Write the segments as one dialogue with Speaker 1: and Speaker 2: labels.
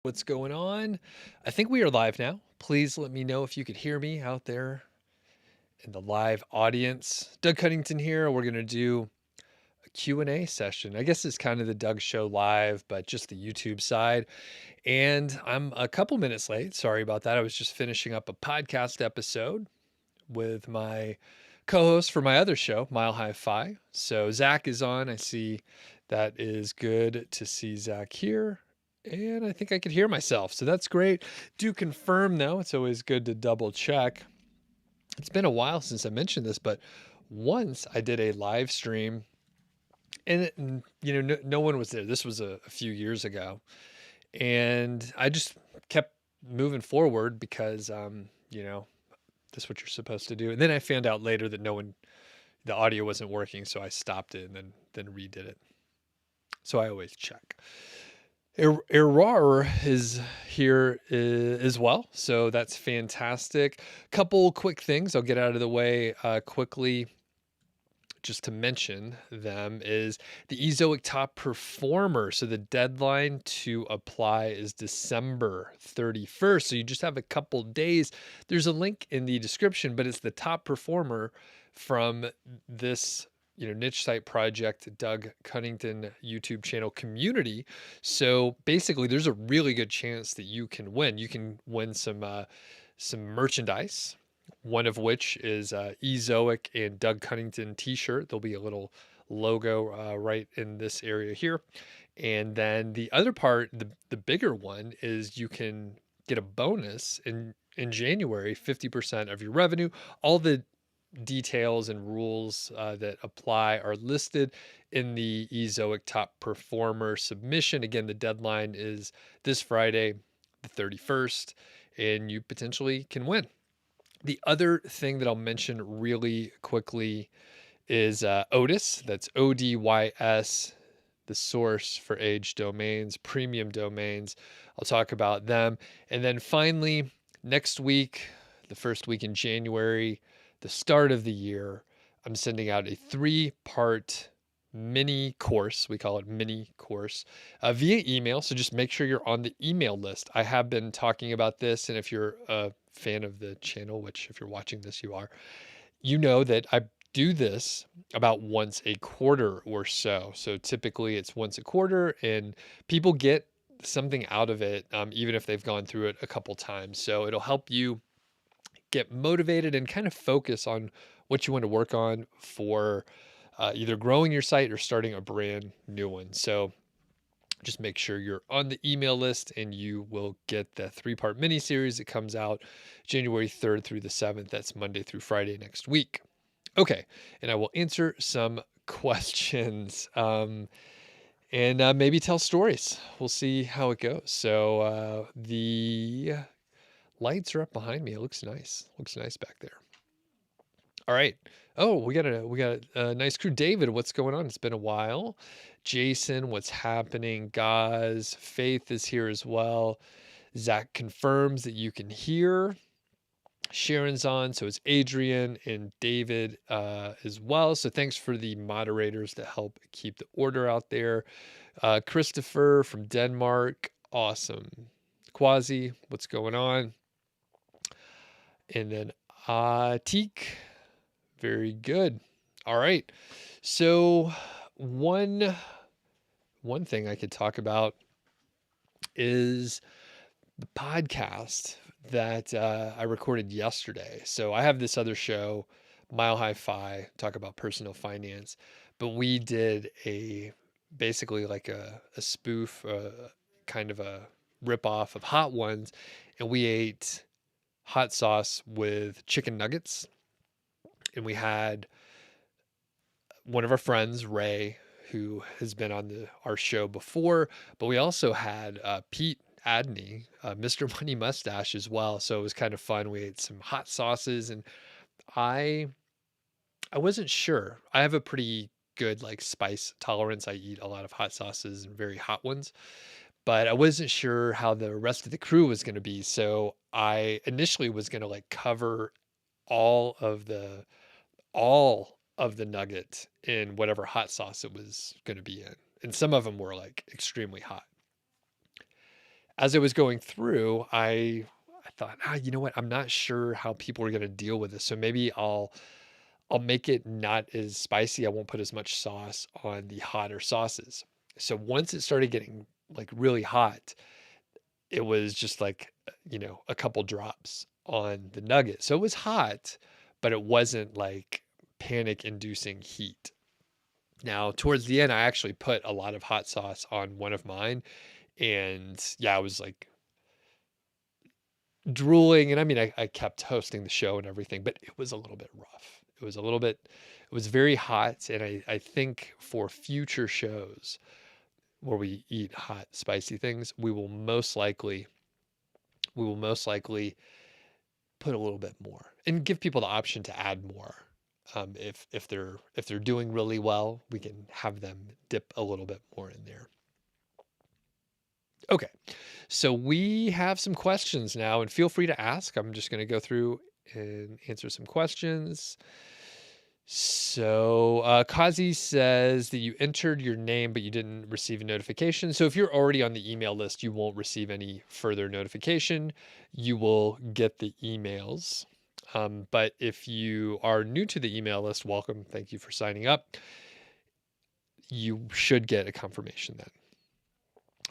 Speaker 1: What's going on? I think we are live now. Please let me know if you could hear me out there in the live audience. Doug Cunnington here. We're going to do a Q&A session. I guess it's kind of the Doug Show live, but just the YouTube side. And I'm a couple minutes late. Sorry about that. I was just finishing up a podcast episode with my co-host for my other show, Mile High Fi. So Zach is on. I see that is good to see Zach here. And I think I could hear myself. So that's great. Do confirm though. It's always good to double check. It's been a while since I mentioned this, but once I did a live stream and no one was there. This was a few years ago. And I just kept moving forward because, that's what you're supposed to do. And then I found out later that the audio wasn't working. So I stopped it and then redid it. So I always check. Errar is here as well. So that's fantastic. Couple quick things I'll get out of the way quickly just to mention them is the Ezoic Top Performer. So the deadline to apply is December 31st. So you just have a couple days. There's a link in the description, but it's the Top Performer from this niche site project, Doug Cunnington YouTube channel community. So basically there's a really good chance that you can win. You can win some merchandise, one of which is Ezoic and Doug Cunnington t-shirt. There'll be a little logo right in this area here. And then the other part, the bigger one, is you can get a bonus in January, 50% of your revenue. All the details and rules that apply are listed in the Ezoic Top Performer submission. Again, the deadline is this Friday, the 31st, and you potentially can win. The other thing that I'll mention really quickly is Odys. That's ODYS, the source for age domains, premium domains. I'll talk about them. And then finally, next week, the first week in January, the start of the year, I'm sending out a 3-part mini course. We call it mini course via email. So just make sure you're on the email list. I have been talking about this. And if you're a fan of the channel, which if you're watching this, you are, you know that I do this about once a quarter or so. So typically it's once a quarter and people get something out of it, even if they've gone through it a couple times. So it'll help you get motivated and kind of focus on what you want to work on for either growing your site or starting a brand new one. So just make sure you're on the email list and you will get the 3-part mini series that comes out January 3rd through the 7th. That's Monday through Friday next week. Okay. And I will answer some questions and maybe tell stories. We'll see how it goes. So the lights are up behind me. It looks nice. Looks nice back there. All right. Oh, we got a nice crew. David, what's going on? It's been a while. Jason, what's happening? Gaz, Faith is here as well. Zach confirms that you can hear. Sharon's on, so it's Adrian and David as well. So thanks for the moderators to help keep the order out there. Christopher from Denmark, awesome. Quasi, what's going on? And then Teak, very good. All right. So one thing I could talk about is the podcast that I recorded yesterday. So I have this other show, Mile High Fi, talk about personal finance, but we did basically like a spoof, kind of a ripoff of Hot Ones, and we ate hot sauce with chicken nuggets. And we had one of our friends, Ray, who has been on our show before, but we also had Pete Adney, Mr. Money Mustache as well. So it was kind of fun. We ate some hot sauces and I wasn't sure. I have a pretty good like spice tolerance. I eat a lot of hot sauces and very hot ones, but I wasn't sure how the rest of the crew was going to be. So I initially was going to like cover all of the nugget in whatever hot sauce it was going to be in. And some of them were like extremely hot. as I was going through, I thought, you know what? I'm not sure how people are going to deal with this. So maybe I'll make it not as spicy. I won't put as much sauce on the hotter sauces. So once it started getting like really hot, it was just like, a couple drops on the nugget. So it was hot, but it wasn't like panic inducing heat. Now, towards the end, I actually put a lot of hot sauce on one of mine. And yeah, I was like drooling. And I mean, I kept hosting the show and everything, but it was a little bit rough. It was very hot. And I think for future shows where we eat hot, spicy things, we will most likely put a little bit more and give people the option to add more. If they're doing really well, we can have them dip a little bit more in there. Okay, so we have some questions now, and feel free to ask. I'm just going to go through and answer some questions. So, Kazi says that you entered your name, but you didn't receive a notification. So if you're already on the email list, you won't receive any further notification. You will get the emails. But if you are new to the email list, welcome. Thank you for signing up. You should get a confirmation then.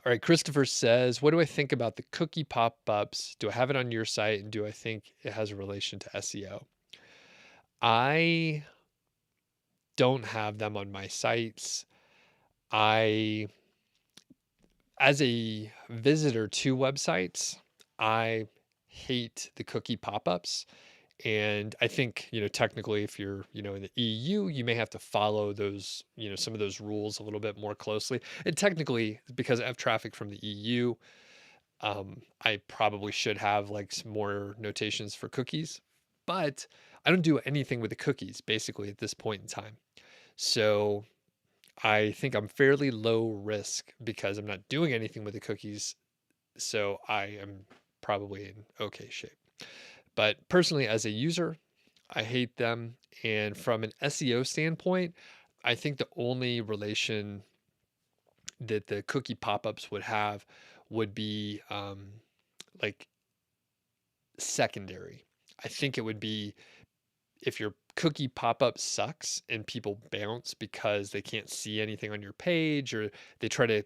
Speaker 1: All right, Christopher says, what do I think about the cookie pop-ups? Do I have it on your site? And do I think it has a relation to SEO? I don't have them on my sites. As a visitor to websites, I hate the cookie pop-ups. And I think, technically, if you're, in the EU, you may have to follow those, some of those rules a little bit more closely. And technically, because I have traffic from the EU, I probably should have like some more notations for cookies, but I don't do anything with the cookies basically at this point in time. So I think I'm fairly low risk because I'm not doing anything with the cookies. So I am probably in okay shape. But personally, as a user, I hate them. And from an SEO standpoint, I think the only relation that the cookie pop-ups would have would be like secondary. I think it would be if your cookie pop-up sucks and people bounce because they can't see anything on your page, or they try to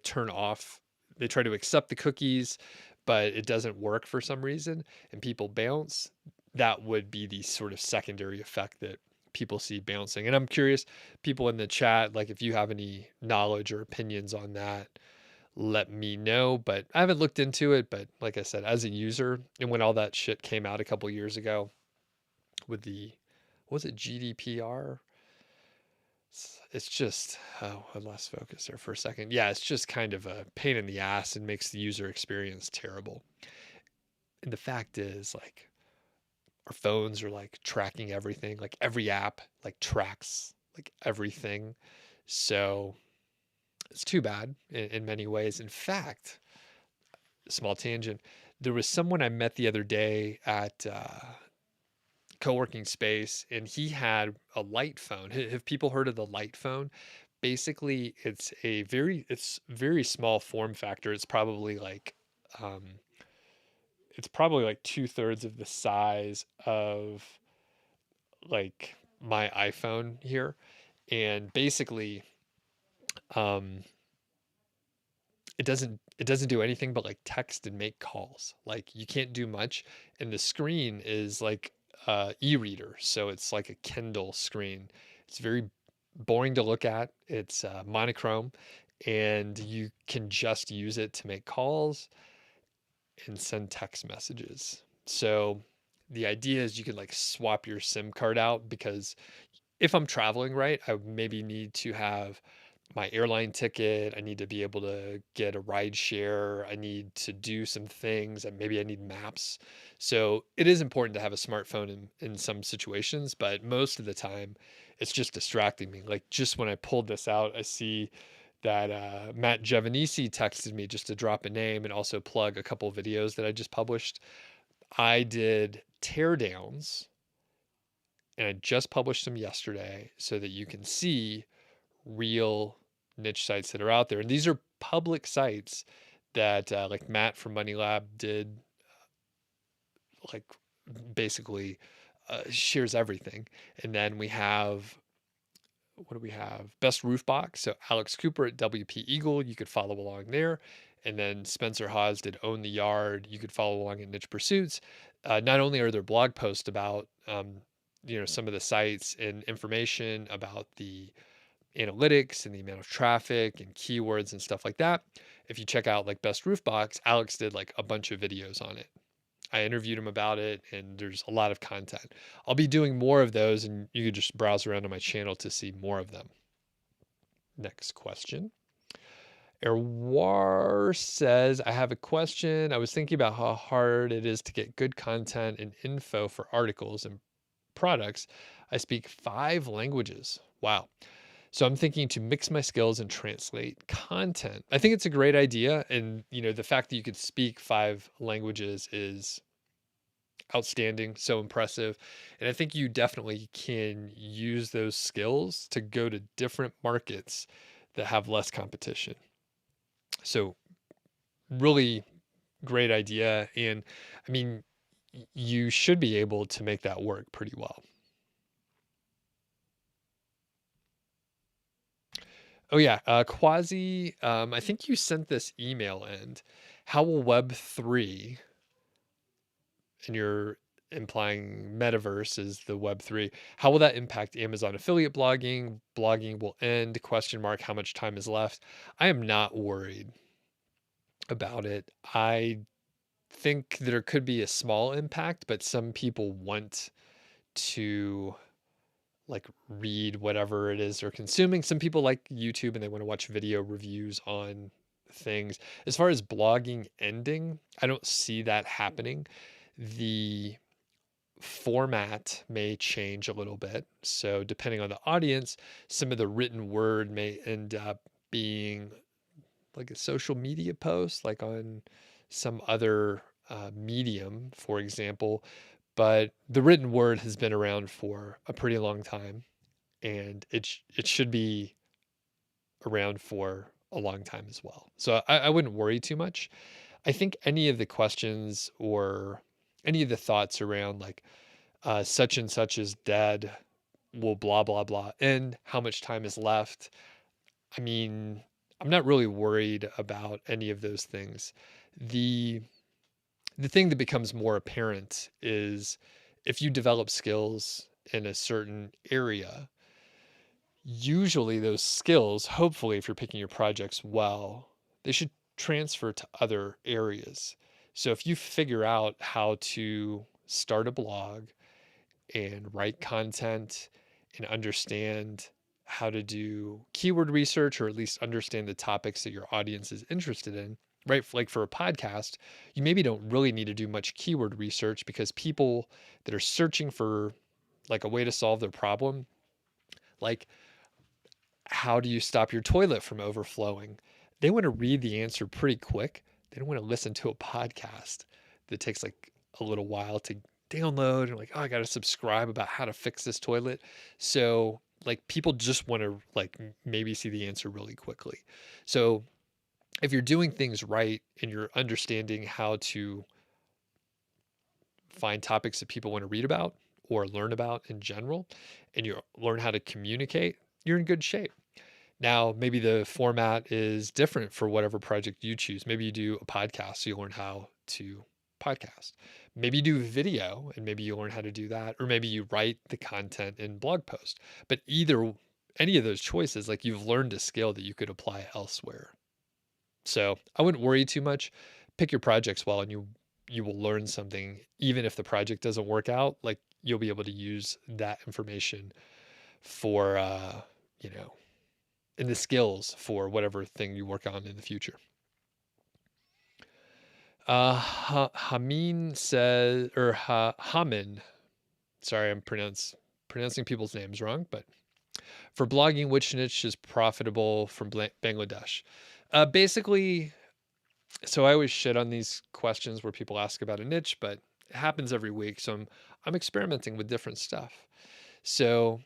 Speaker 1: they try to accept the cookies, but it doesn't work for some reason and people bounce, that would be the sort of secondary effect that people see bouncing. And I'm curious, people in the chat, like if you have any knowledge or opinions on that, let me know. But I haven't looked into it. But like I said, as a user, and when all that shit came out a couple years ago with was it GDPR? It's just, oh, I lost focus there for a second. Yeah, it's just kind of a pain in the ass and makes the user experience terrible. And the fact is, like, our phones are like tracking everything. Like every app like tracks like everything. So it's too bad in many ways. In fact, small tangent, there was someone I met the other day at co-working space, and he had a light phone. Have people heard of the light phone? Basically, it's very small form factor. Um, it's probably like 2/3 of the size of like my iPhone here. And basically, um, it doesn't do anything but like text and make calls. Like you can't do much, and the screen is like e-reader, so it's like a Kindle screen. It's very boring to look at. It's monochrome, and you can just use it to make calls and send text messages. So the idea is you could like swap your SIM card out, because if I'm traveling, right, I maybe need to have my airline ticket. I need to be able to get a ride share. I need to do some things, and maybe I need maps. So it is important to have a smartphone in some situations, but most of the time it's just distracting me. Like just when I pulled this out, I see that Matt Giovanisi texted me just to drop a name and also plug a couple of videos that I just published. I did teardowns, and I just published them yesterday so that you can see real niche sites that are out there. And these are public sites that like Matt from Money Lab did, like basically shares everything. And then we have, what do we have? Best Roof Box. So Alex Cooper at WP Eagle, you could follow along there. And then Spencer Hawes did Own the Yard. You could follow along at Niche Pursuits. Not only are there blog posts about, some of the sites and information about the analytics and the amount of traffic and keywords and stuff like that. If you check out like Best Roof Box, Alex did like a bunch of videos on it. I interviewed him about it, and there's a lot of content. I'll be doing more of those, and you could just browse around on my channel to see more of them. Next question. Erwar says, I have a question. I was thinking about how hard it is to get good content and info for articles and products. I speak 5 languages. Wow. So I'm thinking to mix my skills and translate content. I think it's a great idea. And, the fact that you could speak 5 languages is outstanding, so impressive. And I think you definitely can use those skills to go to different markets that have less competition. So really great idea. And I mean, you should be able to make that work pretty well. Oh yeah, Quasi, I think you sent this email in. How will Web3, and you're implying metaverse is the Web3, how will that impact Amazon affiliate blogging? Blogging will end, question mark, how much time is left? I am not worried about it. I think there could be a small impact, but some people want to like read whatever it is they're consuming. Some people like YouTube and they want to watch video reviews on things. As far as blogging ending, I don't see that happening. The format may change a little bit. So depending on the audience, some of the written word may end up being like a social media post, like on some other medium, for example. But the written word has been around for a pretty long time, and it should be around for a long time as well. So I wouldn't worry too much. I think any of the questions or any of the thoughts around like such and such is dead, will blah blah blah, and how much time is left. I mean, I'm not really worried about any of those things. The the thing that becomes more apparent is if you develop skills in a certain area, usually those skills, hopefully, if you're picking your projects well, they should transfer to other areas. So if you figure out how to start a blog and write content and understand how to do keyword research, or at least understand the topics that your audience is interested in, right? Like for a podcast, you maybe don't really need to do much keyword research because people that are searching for like a way to solve their problem, like how do you stop your toilet from overflowing? They want to read the answer pretty quick. They don't want to listen to a podcast that takes like a little while to download and like, oh, I got to subscribe about how to fix this toilet. So like people just want to like maybe see the answer really quickly. So if you're doing things right and you're understanding how to find topics that people want to read about or learn about in general, and you learn how to communicate, you're in good shape. Now, maybe the format is different for whatever project you choose. Maybe you do a podcast, so you learn how to podcast. Maybe you do video and maybe you learn how to do that. Or maybe you write the content in blog post. But any of those choices, like you've learned a skill that you could apply elsewhere. So I wouldn't worry too much. Pick your projects well and you will learn something. Even if the project doesn't work out, like you'll be able to use that information for you know, and the skills for whatever thing you work on in the future. Hamin says, or Hamin, sorry, I'm pronouncing people's names wrong, but for blogging, which niche is profitable from Bangladesh? Basically, so I always shit on these questions where people ask about a niche, but it happens every week. So I'm experimenting with different stuff. So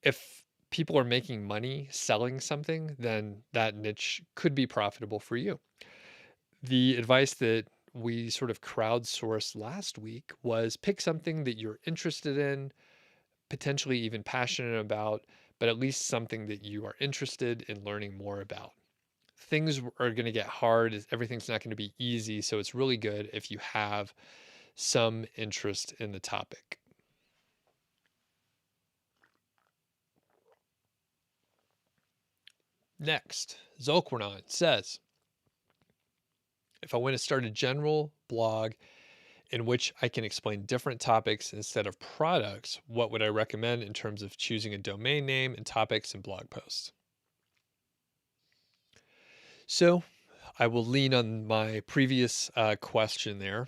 Speaker 1: if people are making money selling something, then that niche could be profitable for you. The advice that we sort of crowdsourced last week was pick something that you're interested in, potentially even passionate about, but at least something that you are interested in learning more about. Things are going to get hard. Everything's not going to be easy. So it's really good if you have some interest in the topic. Next, Zolkwernon says, if I want to start a general blog in which I can explain different topics instead of products, what would I recommend in terms of choosing a domain name and topics and blog posts? So I will lean on my previous question there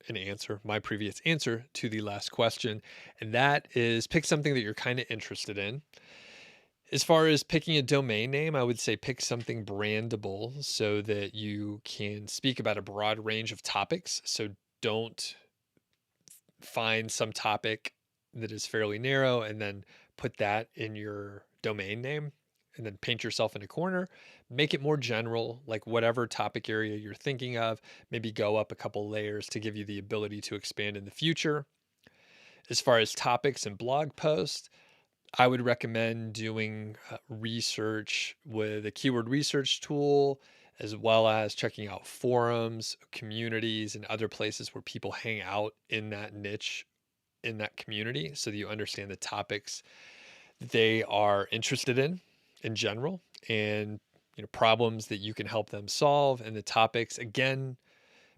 Speaker 1: and answer my previous answer to the last question. And that is pick something that you're kind of interested in. As far as picking a domain name, I would say pick something brandable so that you can speak about a broad range of topics. So don't find some topic that is fairly narrow and then put that in your domain name and then paint yourself in a corner. Make it more general, like whatever topic area you're thinking of, maybe go up a couple layers to give you the ability to expand in the future. As far as topics and blog posts, I would recommend doing research with a keyword research tool, as well as checking out forums, communities, and other places where people hang out in that niche, in that community, so that you understand the topics they are interested in general, and problems that you can help them solve, and the topics. Again,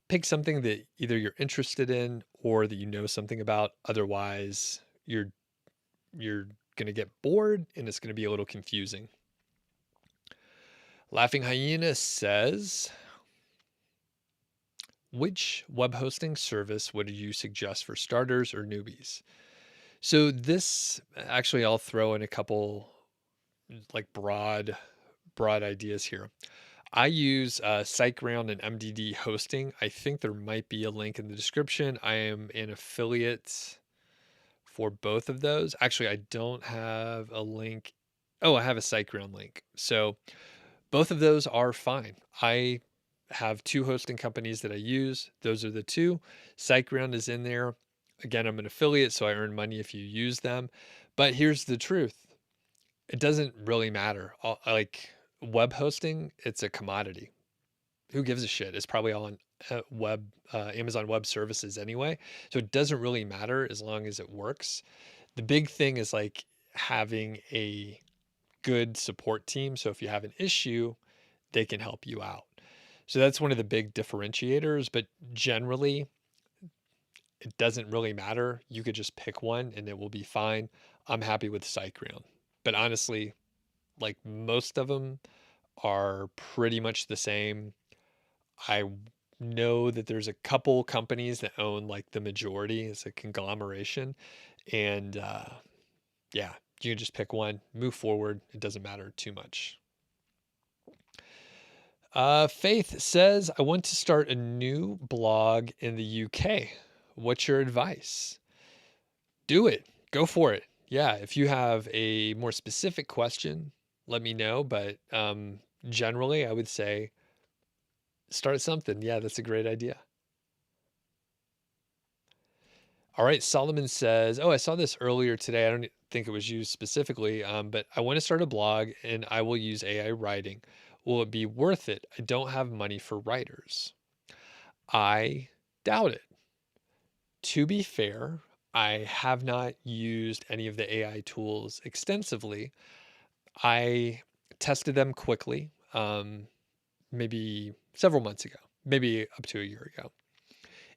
Speaker 1: pick something that either you're interested in or that you know something about. Otherwise, you're going to get bored and it's going to be a little confusing. Laughing Hyena says, which web hosting service would you suggest for starters or newbies? So this, actually, I'll throw in a couple like broad ideas here. I use SiteGround and MDD hosting. I think there might be a link in the description. I am an affiliate for both of those. Actually, I don't have a link. Oh, I have a SiteGround link. So both of those are fine. I have two hosting companies that I use. Those are the two. SiteGround is in there. Again, I'm an affiliate, so I earn money if you use them. But here's the truth. It doesn't really matter. Like web hosting, it's a commodity. Who gives a shit? It's probably all on Amazon Web Services anyway. So it doesn't really matter as long as it works. The big thing is like having a good support team. So if you have an issue, they can help you out. So that's one of the big differentiators. But generally, it doesn't really matter. You could just pick one and it will be fine. I'm happy with SiteGround. But honestly, like most of them are pretty much the same. I know that there's a couple companies that own like the majority. It's a conglomeration. And yeah, you can just pick one, move forward. It doesn't matter too much. Faith says, I want to start a new blog in the UK. What's your advice? Do it. Go for it. Yeah, if you have a more specific question, let me know. But generally, I would say start something. Yeah, that's a great idea. All right, Solomon says, oh, I saw this earlier today. I don't think it was used specifically, but I want to start a blog and I will use AI writing. Will it be worth it? I don't have money for writers. I doubt it. To be fair, I have not used any of the AI tools extensively. I tested them quickly, maybe several months ago, maybe up to a year ago.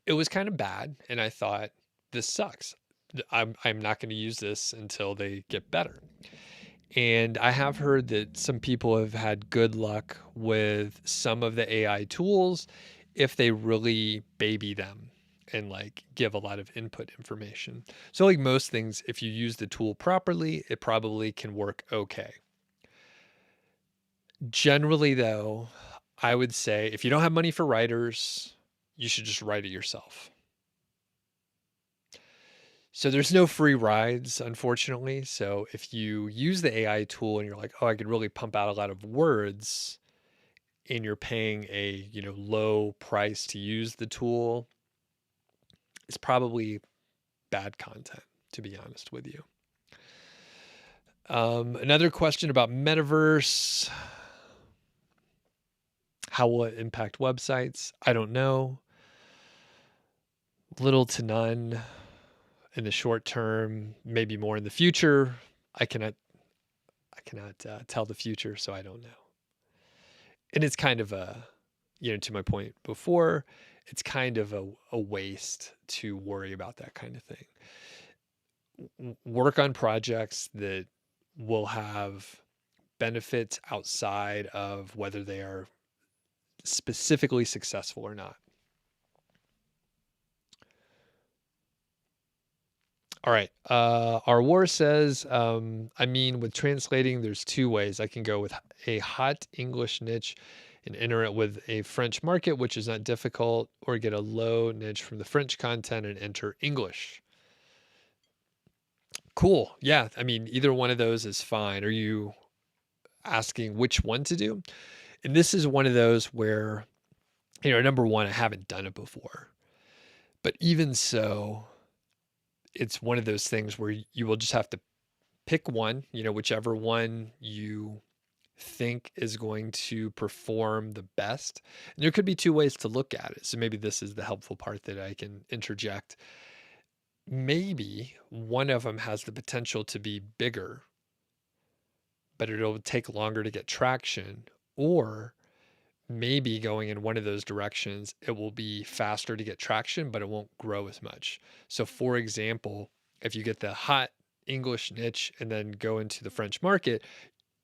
Speaker 1: It was kind of bad, and I thought, this sucks. I'm not going to use this until they get better. And I have heard that some people have had good luck with some of the AI tools if they really baby them and like give a lot of input information. So like most things, if you use the tool properly, it probably can work okay. Generally though, I would say if you don't have money for writers, you should just write it yourself. So there's no free rides, unfortunately. So if you use the AI tool and you're like, oh, I could really pump out a lot of words and you're paying a, low price to use the tool, it's probably bad content, to be honest with you. Another question about metaverse. How will it impact websites? I don't know. Little to none in the short term, maybe more in the future. I cannot tell the future, so I don't know. And it's kind of to my point before, it's kind of a waste to worry about that kind of thing. Work on projects that will have benefits outside of whether they are specifically successful or not. All right. Our war says, with translating, there's two ways. I can go with a hot English niche and enter it with a French market, which is not difficult, or get a low niche from the French content and enter English. Cool. Yeah. Either one of those is fine. Are you asking which one to do? And this is one of those where, number one, I haven't done it before. But even so, it's one of those things where you will just have to pick one, whichever one you think is going to perform the best. And there could be two ways to look at it. So maybe this is the helpful part that I can interject. Maybe one of them has the potential to be bigger, but it'll take longer to get traction. Or maybe going in one of those directions, it will be faster to get traction, but it won't grow as much. So for example, if you get the hot English niche and then go into the French market,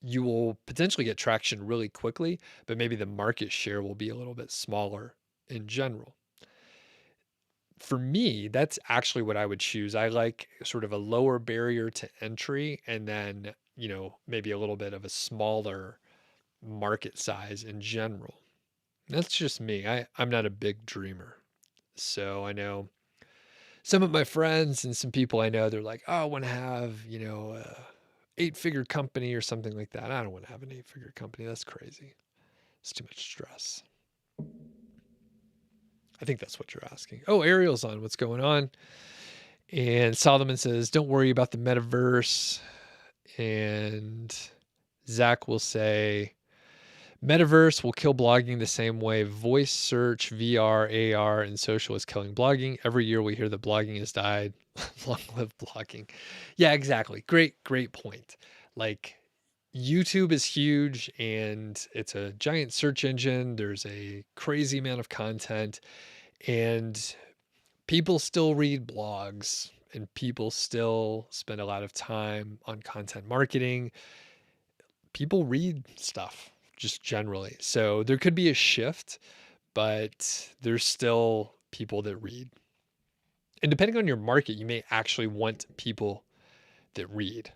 Speaker 1: you will potentially get traction really quickly, but maybe the market share will be a little bit smaller in general. For me, that's actually what I would choose. I like sort of a lower barrier to entry and then, maybe a little bit of a smaller market size in general. That's just me. I'm not a big dreamer. So I know some of my friends and some people I know, they're like, oh, I want to have, a 8-figure company or something like that. I don't want to have an 8-figure company. That's crazy. It's too much stress. I think that's what you're asking. Oh, Ariel's on. What's going on? And Solomon says, don't worry about the metaverse. And Zach will say, metaverse will kill blogging the same way voice search, VR, AR, and social is killing blogging. Every year we hear that blogging has died. Long live blogging. Yeah, exactly. Great point. Like, YouTube is huge and it's a giant search engine. There's a crazy amount of content and people still read blogs and people still spend a lot of time on content marketing. People read stuff just generally. So there could be a shift, but there's still people that read. And depending on your market, you may actually want people that read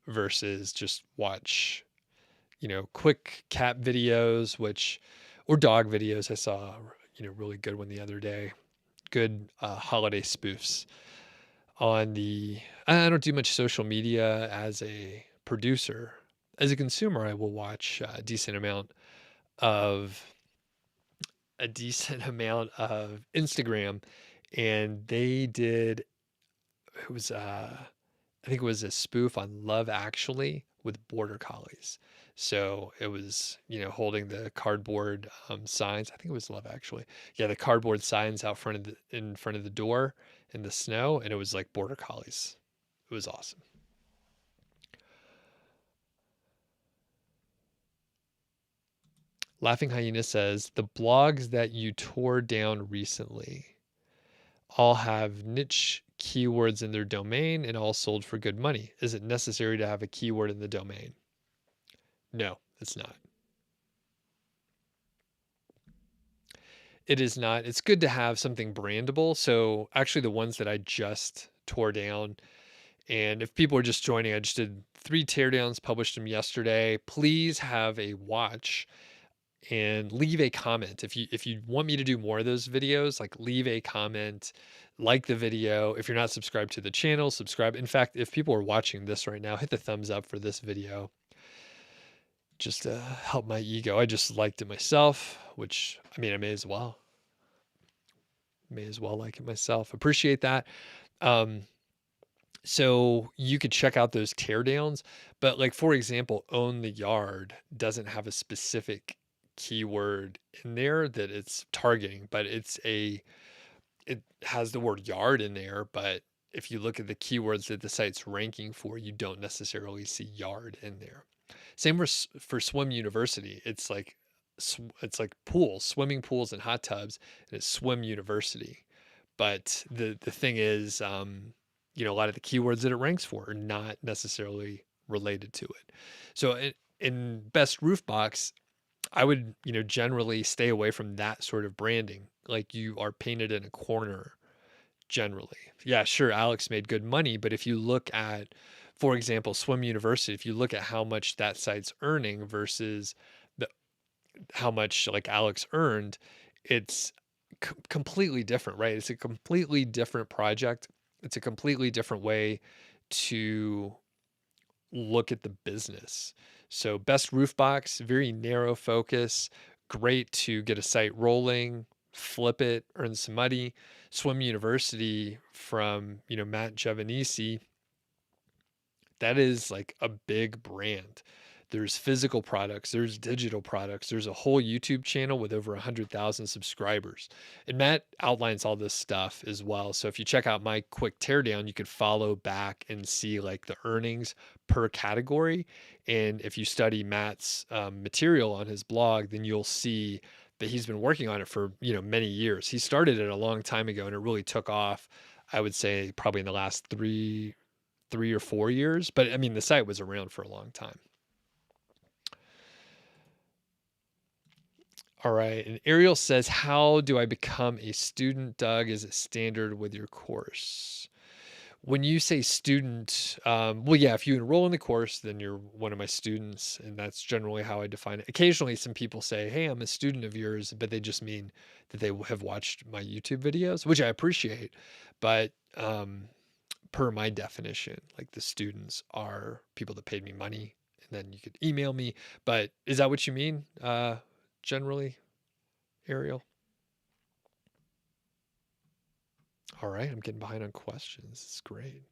Speaker 1: versus just watch, quick cat videos, or dog videos. I saw, really good one the other day. Good holiday spoofs on I don't do much social media as a producer. As a consumer, I will watch a decent amount of Instagram, and they did, it was I think it was a spoof on Love Actually with border collies. So it was, holding the cardboard signs. I think it was Love Actually. Yeah, the cardboard signs out in front of the door in the snow, and it was like border collies. It was awesome. Laughing Hyena says, the blogs that you tore down recently all have niche keywords in their domain and all sold for good money. Is it necessary to have a keyword in the domain? No, it's not. It is not. It's good to have something brandable. So actually the ones that I just tore down, and if people are just joining, I just did 3 teardowns, published them yesterday. Please have a watch and leave a comment. If you want me to do more of those videos, like leave a comment, like the video. If you're not subscribed to the channel, subscribe. In fact, if people are watching this right now, hit the thumbs up for this video. just to help my ego. I just liked it myself, which I mean, I may as well like it myself. Appreciate that. Um, so you could check out those teardowns, but like for example, own the yard doesn't have a specific keyword in there that it's targeting, but it has the word yard in there, but if you look at the keywords that the site's ranking for, you don't necessarily see yard in there. Same for Swim University. It's like pools, swimming pools and hot tubs, and it's Swim University. But the thing is, a lot of the keywords that it ranks for are not necessarily related to it. So in Best Roof Box, I would, generally stay away from that sort of branding. Like you are painted in a corner generally. Yeah, sure, Alex made good money, but if you look at, for example, Swim University, if you look at how much that site's earning versus the how much like Alex earned, it's completely different, right? It's a completely different project. It's a completely different way to look at the business. So best roof box, very narrow focus, great to get a site rolling, flip it, earn some money. Swim University from, Matt Giovanisi, that is like a big brand. There's physical products, there's digital products, there's a whole YouTube channel with over 100,000 subscribers. And Matt outlines all this stuff as well. So if you check out my quick teardown, you could follow back and see like the earnings per category. And if you study Matt's material on his blog, then you'll see that he's been working on it for, many years. He started it a long time ago and it really took off, I would say probably in the last three or 4 years. But I mean, the site was around for a long time. All right. And Ariel says, how do I become a student, Doug? Is it standard with your course? When you say student, well, yeah, if you enroll in the course, then you're one of my students. And that's generally how I define it. Occasionally, some people say, hey, I'm a student of yours, but they just mean that they have watched my YouTube videos, which I appreciate. But per my definition, like the students are people that paid me money and then you could email me. But is that what you mean? Generally, Ariel? All right, I'm getting behind on questions. It's great.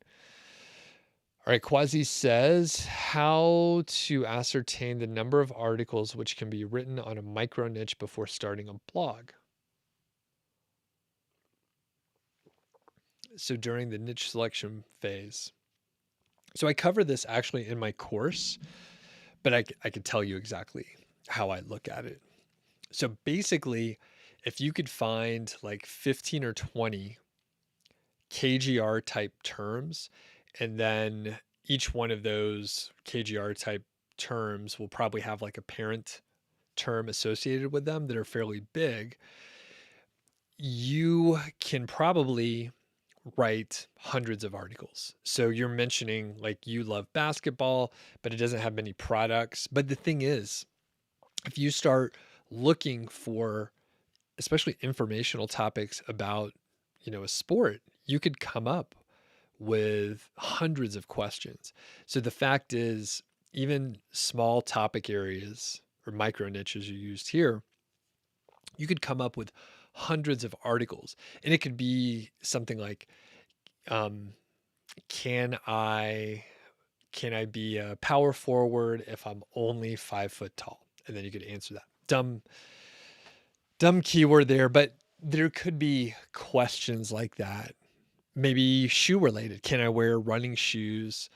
Speaker 1: All right, Quasi says, how to ascertain the number of articles which can be written on a micro niche before starting a blog. So during the niche selection phase. So I cover this actually in my course, but I could tell you exactly how I look at it. So basically, if you could find like 15 or 20 KGR type terms, and then each one of those KGR type terms will probably have like a parent term associated with them that are fairly big, you can probably write hundreds of articles. So you're mentioning like you love basketball, but it doesn't have many products. But the thing is, if you start looking for especially informational topics about, a sport, you could come up with hundreds of questions. So the fact is, even small topic areas or micro niches you used here, you could come up with hundreds of articles. And it could be something like, um, can I can I be a power forward if I'm only 5 foot tall? And then you could answer that. Dumb keyword there, but there could be questions like that. Maybe shoe related. Can I wear running shoes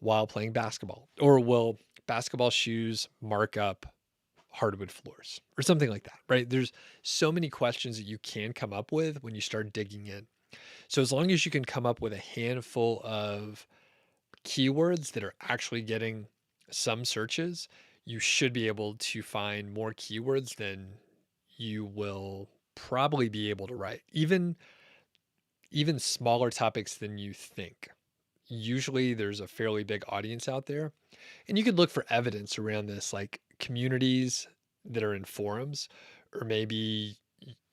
Speaker 1: while playing basketball? Or will basketball shoes mark up hardwood floors or something like that, right? There's so many questions that you can come up with when you start digging in. So as long as you can come up with a handful of keywords that are actually getting some searches, you should be able to find more keywords than you will probably be able to write. Even smaller topics than you think. Usually there's a fairly big audience out there. And you could look for evidence around this, like communities that are in forums, or maybe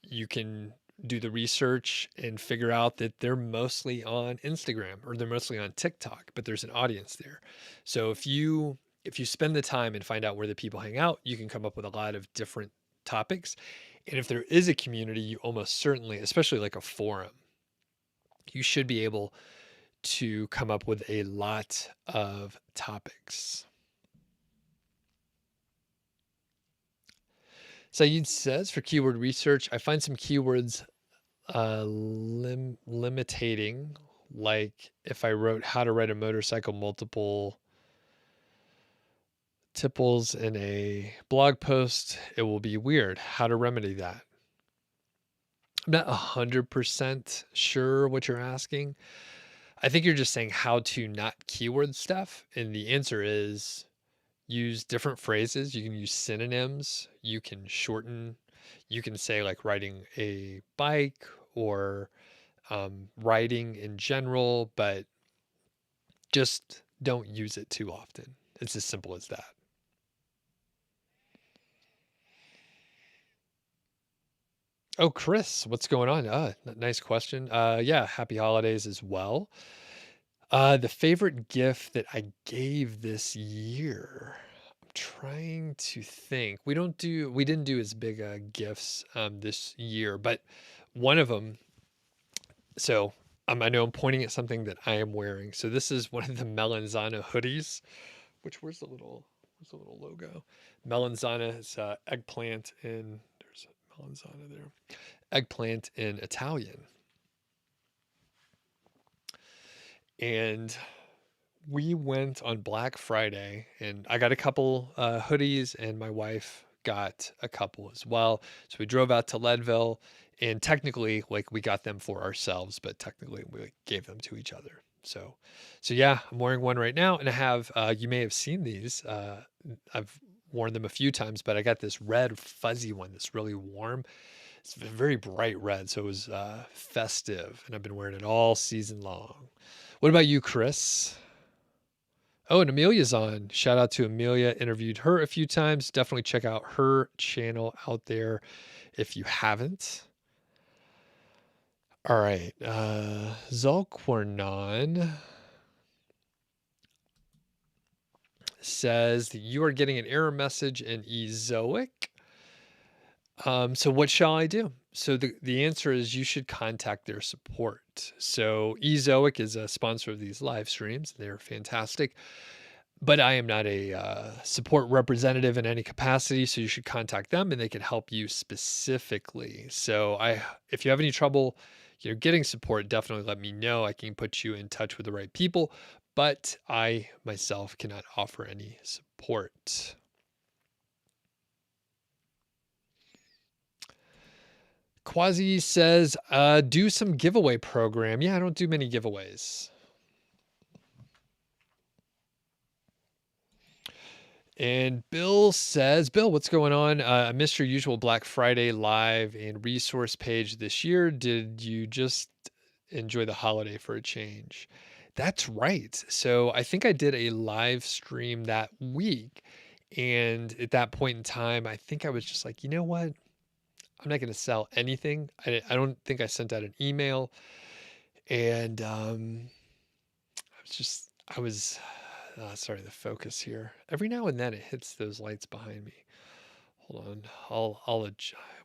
Speaker 1: you can do the research and figure out that they're mostly on Instagram or they're mostly on TikTok, but there's an audience there. So if you if you spend the time and find out where the people hang out, you can come up with a lot of different topics. And if there is a community, you almost certainly, especially like a forum, you should be able to come up with a lot of topics. Saeed says, for keyword research, I find some keywords limiting, like if I wrote how to ride a motorcycle multiple tipples in a blog post, it will be weird. How to remedy that? I'm not 100% sure what you're asking. I think you're just saying how to not keyword stuff. And the answer is use different phrases. You can use synonyms. You can shorten. You can say like riding a bike or riding in general, but just don't use it too often. It's as simple as that. Oh, Chris, what's going on? Nice question. Yeah, happy holidays as well. The favorite gift that I gave this year. I'm trying to think. We didn't do as big gifts this year, but one of them. So I know I'm pointing at something that I am wearing. So this is one of the Melanzana hoodies. Where's the little logo? Melanzana is eggplant in. There's a Melanzana there. Eggplant in Italian. And we went on Black Friday, and I got a couple hoodies, and my wife got a couple as well. So we drove out to Leadville, and technically, like we got them for ourselves, but technically we gave them to each other. So yeah, I'm wearing one right now, and I have. You may have seen these. I've worn them a few times, but I got this red fuzzy one that's really warm. It's a very bright red, so it was festive, and I've been wearing it all season long. What about you, Chris? Oh, and Amelia's on. Shout out to Amelia. Interviewed her a few times. Definitely check out her channel out there if you haven't. All right. Zolquarnon says that you are getting an error message in Ezoic. So what shall I do? So the answer is you should contact their support. So Ezoic is a sponsor of these live streams. They're fantastic. But I am not a support representative in any capacity, so you should contact them and they can help you specifically. So if you have any trouble, getting support, definitely let me know. I can put you in touch with the right people, but I myself cannot offer any support. Quasi says, do some giveaway program. Yeah, I don't do many giveaways. And Bill says, Bill, what's going on? I missed your usual Black Friday live and resource page this year. Did you just enjoy the holiday for a change? That's right. So I think I did a live stream that week. And at that point in time, I think I was just like, you know what? I'm not going to sell anything. I don't think I sent out an email. And I was sorry, the focus here. Every now and then it hits those lights behind me. Hold on. I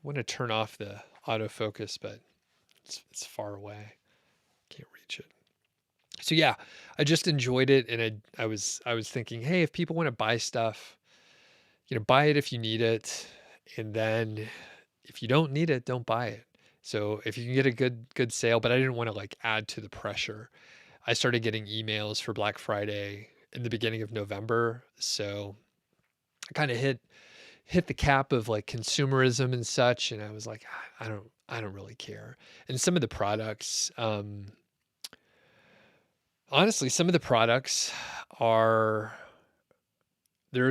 Speaker 1: want to turn off the autofocus, but it's far away. Can't reach it. So yeah, I just enjoyed it, and I was thinking, hey, if people want to buy stuff, buy it if you need it, and then if you don't need it, don't buy it. So if you can get a good sale, but I didn't want to like add to the pressure. I started getting emails for Black Friday in the beginning of November, so I kind of hit the cap of like consumerism and such, and I was like, I don't really care. And some of the products, honestly, some of the products they're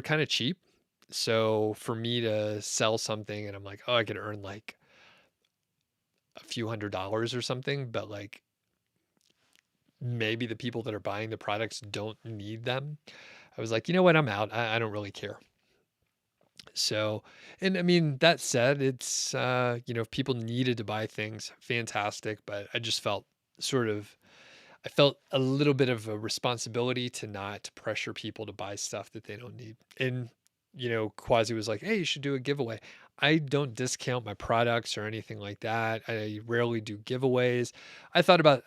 Speaker 1: kind of cheap. So for me to sell something and I'm like, oh, I could earn like a few $100s or something, but like maybe the people that are buying the products don't need them. I was like, you know what? I'm out. I don't really care. So, and I mean, that said, it's, if people needed to buy things, fantastic. But I just felt sort of, I felt a little bit of a responsibility to not pressure people to buy stuff that they don't need. And, Quasi was like, hey, you should do a giveaway. I don't discount my products or anything like that. I rarely do giveaways. I thought about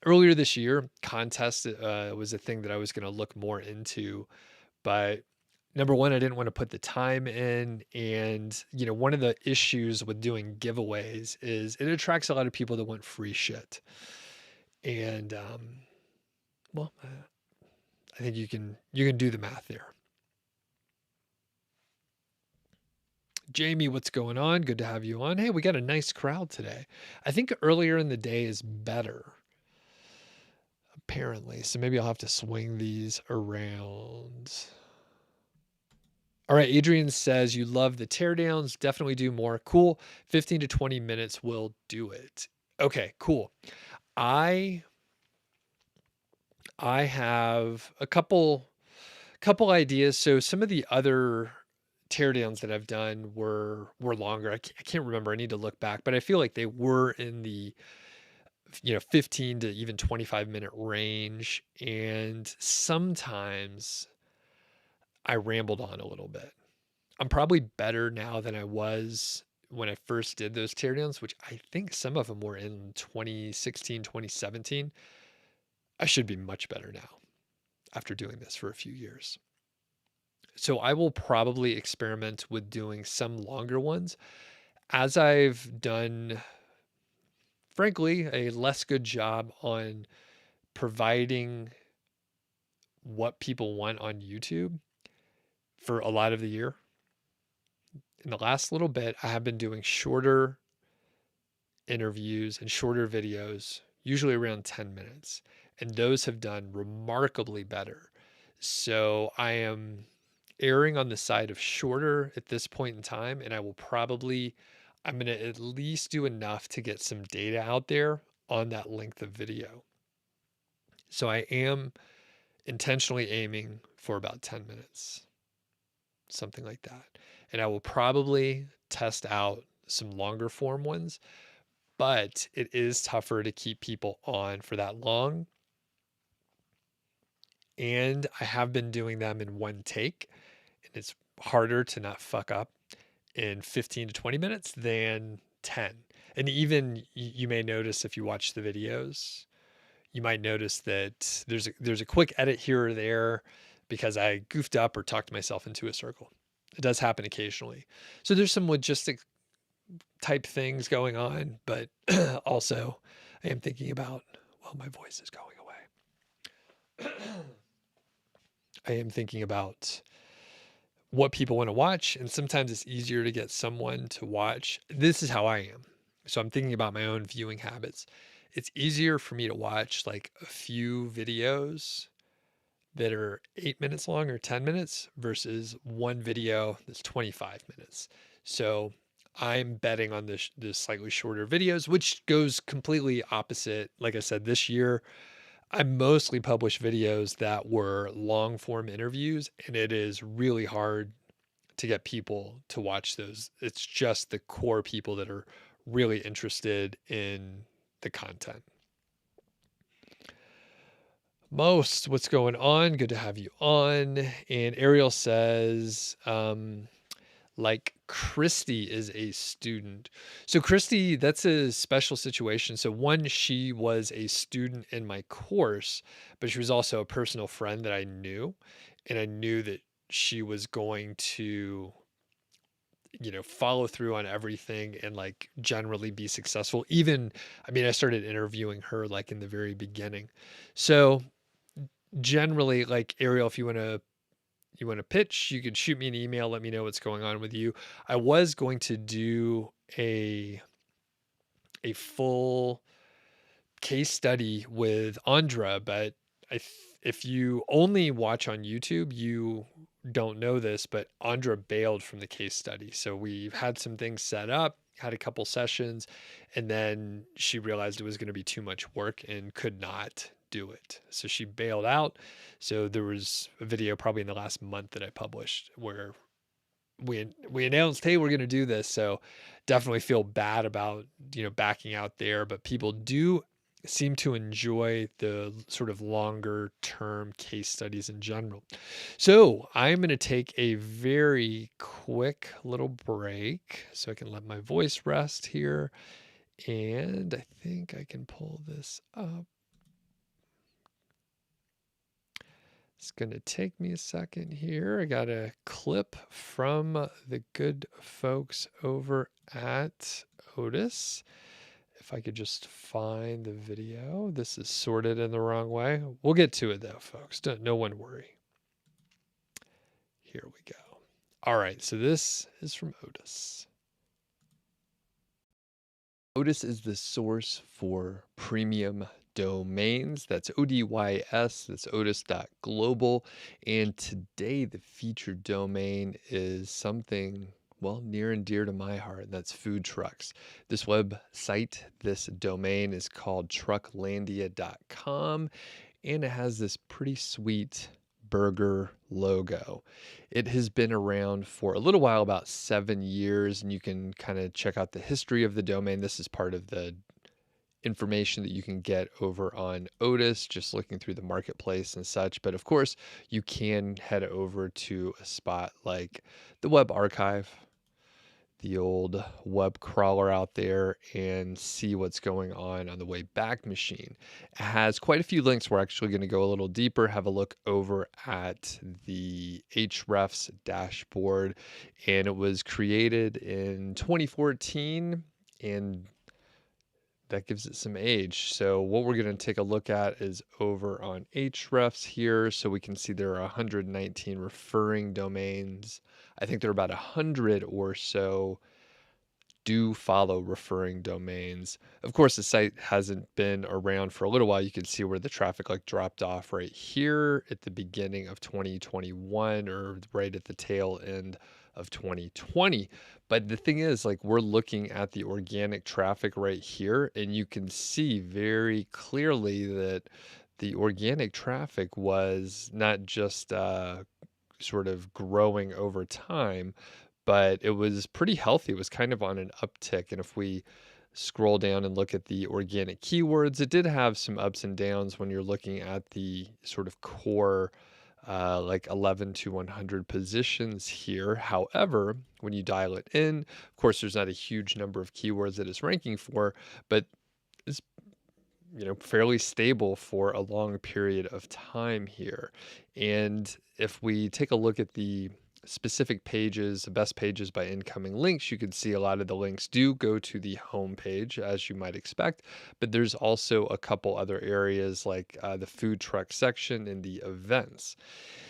Speaker 1: earlier this year, contest was a thing that I was going to look more into. But number one, I didn't want to put the time in. And, one of the issues with doing giveaways is it attracts a lot of people that want free shit. And, well, I think you can do the math there. Jamie, what's going on? Good to have you on. Hey, we got a nice crowd today. I think earlier in the day is better, apparently. So maybe I'll have to swing these around. All right, Adrian says you love the teardowns. Definitely do more. Cool. 15 to 20 minutes will do it. Okay, cool. I have a couple ideas. So some of the other teardowns that I've done were longer. I can't remember. I need to look back, but I feel like they were in the 15 to even 25-minute range, and sometimes I rambled on a little bit. I'm probably better now than I was when I first did those teardowns, which I think some of them were in 2016, 2017. I should be much better now after doing this for a few years. So I will probably experiment with doing some longer ones, as I've done, frankly, a less good job on providing what people want on YouTube for a lot of the year. In the last little bit, I have been doing shorter interviews and shorter videos, usually around 10 minutes, and those have done remarkably better. So I am erring on the side of shorter at this point in time, and I'm going to at least do enough to get some data out there on that length of video. So I am intentionally aiming for about 10 minutes, something like that. And I will probably test out some longer form ones, but it is tougher to keep people on for that long. And I have been doing them in one take, and it's harder to not fuck up in 15 to 20 minutes than 10. And even you may notice if you watch the videos, you might notice that there's a quick edit here or there because I goofed up or talked myself into a circle. It does happen occasionally. So there's some logistic type things going on, but also I am thinking about, well, my voice is going away. I am thinking about what people want to watch, and sometimes it's easier to get someone to watch. This is how I am. So I'm thinking about my own viewing habits. It's easier for me to watch like a few videos that are 8 minutes long or 10 minutes versus one video that's 25 minutes. So I'm betting on the slightly shorter videos, which goes completely opposite. Like I said, this year, I mostly published videos that were long form interviews, and it is really hard to get people to watch those. It's just the core people that are really interested in the content. What's going on? Good to have you on. And Ariel says, like Christy is a student. So Christy, that's a special situation. So one, she was a student in my course, but she was also a personal friend that I knew, and I knew that she was going to, follow through on everything and like generally be successful. I started interviewing her like in the very beginning. So generally, like Ariel, if you want to pitch, you could shoot me an email, let me know what's going on with you. I was going to do a full case study with Andra, but if you only watch on YouTube, you don't know this, but Andra bailed from the case study. So we've had some things set up, had a couple sessions, and then she realized it was going to be too much work and could not do it. So she bailed out. So there was a video probably in the last month that I published where we announced, hey, we're going to do this. So definitely feel bad about, backing out there, but people do seem to enjoy the sort of longer term case studies in general. So I'm going to take a very quick little break so I can let my voice rest here. And I think I can pull this up. It's going to take me a second here. I got a clip from the good folks over at Odys. If I could just find the video. This is sorted in the wrong way. We'll get to it though, folks. No one worry. Here we go. All right, so this is from Odys. Odys is the source for premium domains. That's ODYS, that's Odys.global. And today, the featured domain is something, well, near and dear to my heart, and that's food trucks. This website, this domain is called trucklandia.com, and it has this pretty sweet burger logo. It has been around for a little while, about 7 years, and you can kind of check out the history of the domain. This is part of the information that you can get over on Odys, just looking through the marketplace and such. But of course, you can head over to a spot like the Web Archive, the old web crawler out there, and see what's going on the Wayback Machine. It has quite a few links. We're actually going to go a little deeper, have a look over at the Hrefs dashboard, and it was created in 2014, and that gives it some age. So what we're going to take a look at is over on Hrefs here. So we can see there are 119 referring domains. I think there are about 100 or so do follow referring domains. Of course, the site hasn't been around for a little while. You can see where the traffic like dropped off right here at the beginning of 2021 or right at the tail end of 2020. But the thing is, like, we're looking at the organic traffic right here, and you can see very clearly that the organic traffic was not just sort of growing over time, but it was pretty healthy. It was kind of on an uptick. And if we scroll down and look at the organic keywords, it did have some ups and downs when you're looking at the sort of core, like 11 to 100 positions here. However, when you dial it in, of course, there's not a huge number of keywords that it's ranking for, but it's fairly stable for a long period of time here. And if we take a look at the specific pages, the best pages by incoming links, you can see a lot of the links do go to the home page, as you might expect. But there's also a couple other areas like the food truck section and the events.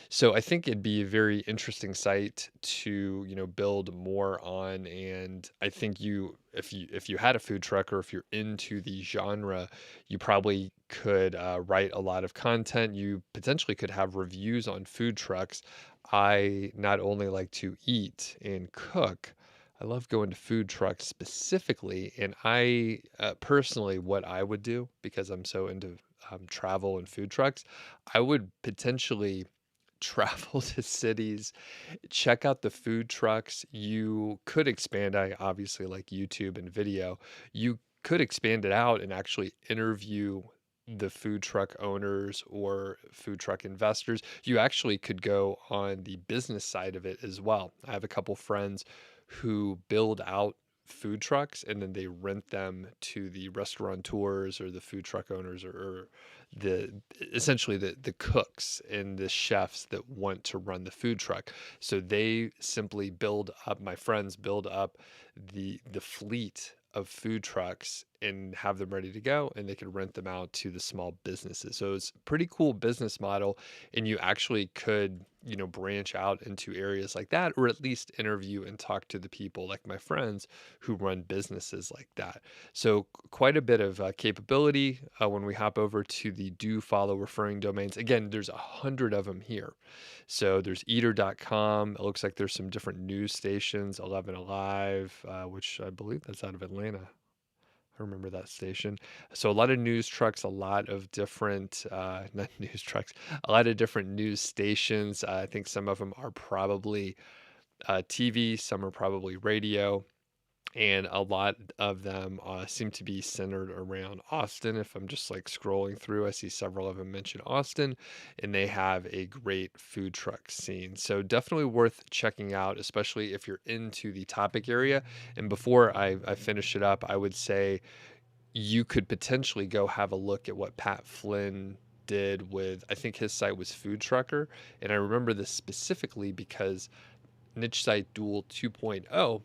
Speaker 1: So I think it'd be a very interesting site to, build more on. And I think if you had a food truck, or if you're into the genre, you probably could write a lot of content. You potentially could have reviews on food trucks. I not only like to eat and cook, I love going to food trucks specifically. And I personally, what I would do, because I'm so into travel and food trucks, I would potentially travel to cities, check out the food trucks. You could expand, I obviously like YouTube and video. You could expand it out and actually interview the food truck owners or food truck investors. You actually could go on the business side of it as well. I have a couple friends who build out food trucks, and then they rent them to the restaurateurs or the food truck owners, or the essentially the cooks and the chefs that want to run the food truck. So they simply build up, my friends build up the fleet of food trucks and have them ready to go, and they can rent them out to the small businesses. So it's a pretty cool business model, and you actually could branch out into areas like that, or at least interview and talk to the people like my friends who run businesses like that. So quite a bit of capability when we hop over to the do follow referring domains. Again, there's 100 of them here. So there's eater.com. It looks like there's some different news stations, 11 Alive, which I believe that's out of Atlanta. I remember that station. So a lot of news trucks, a lot of different, not news trucks, a lot of different news stations. I think some of them are probably TV, some are probably radio. and a lot of them seem to be centered around Austin. If I'm just like scrolling through, I see several of them mention Austin, and they have a great food truck scene. So definitely worth checking out, especially if you're into the topic area. And before I finish it up, I would say you could potentially go have a look at what Pat Flynn did with, I think his site was Food Trucker. And I remember this specifically because Niche Site Duel 2.0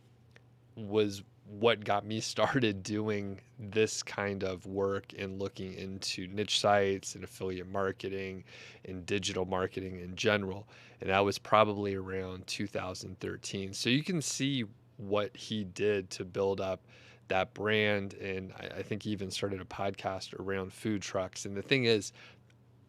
Speaker 1: was what got me started doing this kind of work and looking into niche sites and affiliate marketing and digital marketing in general. And that was probably around 2013. So you can see what he did to build up that brand. And I think he even started a podcast around food trucks. And the thing is,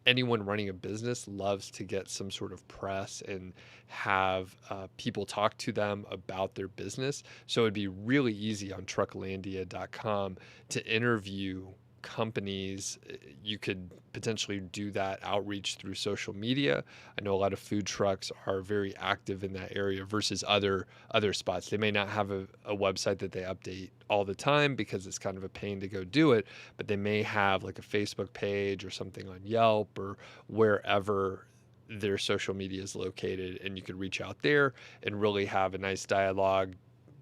Speaker 1: anyone running a business loves to get some sort of press and have people talk to them about their business. So it'd be really easy on trucklandia.com to interview companies. You could potentially do that outreach through social media. I know a lot of food trucks are very active in that area versus other spots. They may not have a website that they update all the time because it's kind of a pain to go do it, but they may have like a Facebook page or something on Yelp or wherever their social media is located, and you could reach out there and really have a nice dialogue,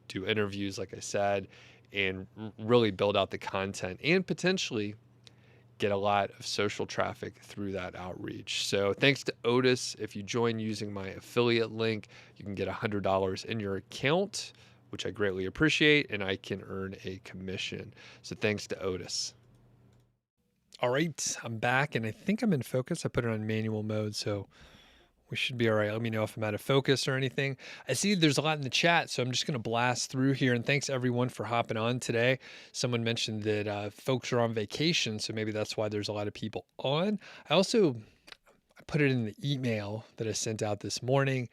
Speaker 1: do interviews like I said, and really build out the content and potentially get a lot of social traffic through that outreach. So thanks to Odys. If you join using my affiliate link, you can get $100 in your account, which I greatly appreciate, and I can earn a commission. So thanks to Odys. All right, I'm back, and I think I'm in focus. I put it on manual mode, so we should be all right. Let me know if I'm out of focus or anything. I see there's a lot in the chat, so I'm just going to blast through here. And thanks everyone for hopping on today. Someone mentioned that folks are on vacation, so maybe that's why there's a lot of people on. I put it in the email that I sent out this morning,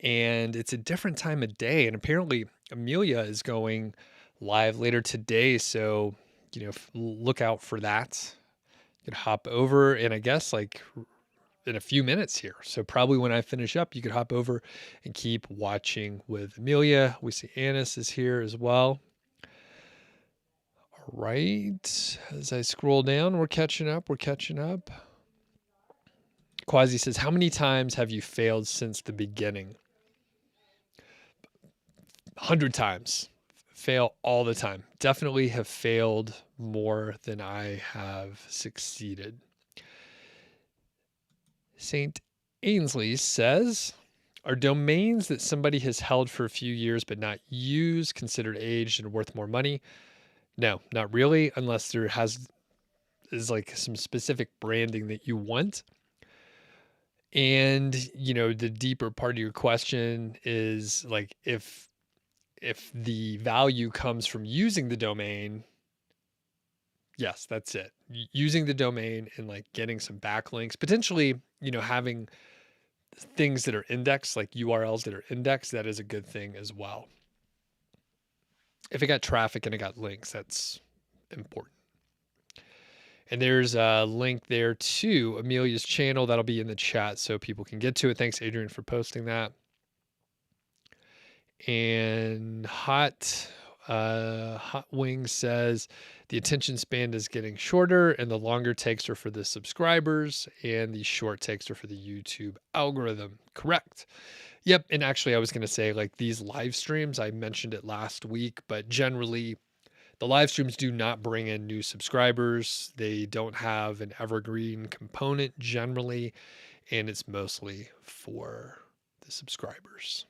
Speaker 1: and it's a different time of day. And apparently Amelia is going live later today, so look out for that. You could hop over, and I guess like in a few minutes here. So probably when I finish up, you could hop over and keep watching with Amelia. We see Annis is here as well. All right. As I scroll down, we're catching up. Quasi says, how many times have you failed since the beginning? 100 times. Fail all the time. Definitely have failed more than I have succeeded. St. Ainsley says, are domains that somebody has held for a few years but not used considered aged and worth more money? No, not really, unless there is like some specific branding that you want. And, the deeper part of your question is like if the value comes from using the domain, yes, that's it. Using the domain and like getting some backlinks, potentially, having things that are indexed, like URLs that are indexed, that is a good thing as well. If it got traffic and it got links, that's important. And there's a link there to Amelia's channel that'll be in the chat so people can get to it. Thanks, Adrian, for posting that. And Hot Wing says the attention span is getting shorter, and the longer takes are for the subscribers, and the short takes are for the YouTube algorithm. Correct. Yep. And actually, I was going to say like these live streams, I mentioned it last week, but generally, the live streams do not bring in new subscribers. They don't have an evergreen component generally, and it's mostly for the subscribers.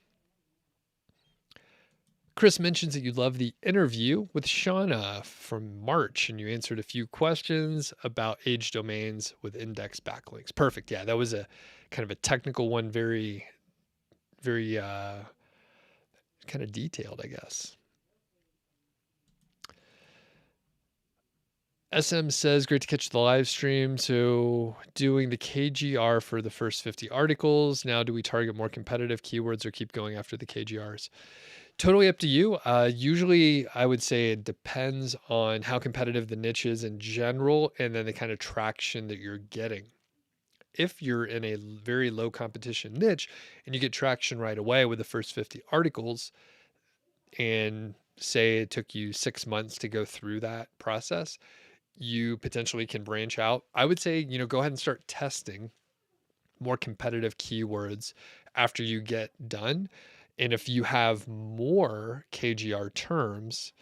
Speaker 1: Chris mentions that you love the interview with Shauna from March, and you answered a few questions about age domains with index backlinks. Perfect. Yeah, that was a kind of a technical one, very, very kind of detailed, I guess. SM says, great to catch the live stream. So doing the KGR for the first 50 articles. Now, do we target more competitive keywords or keep going after the KGRs? Totally up to you. Usually, I would say it depends on how competitive the niche is in general and then the kind of traction that you're getting. If you're in a very low competition niche and you get traction right away with the first 50 articles and say it took you 6 months to go through that process, you potentially can branch out. I would say, go ahead and start testing more competitive keywords after you get done. And if you have more KGR terms,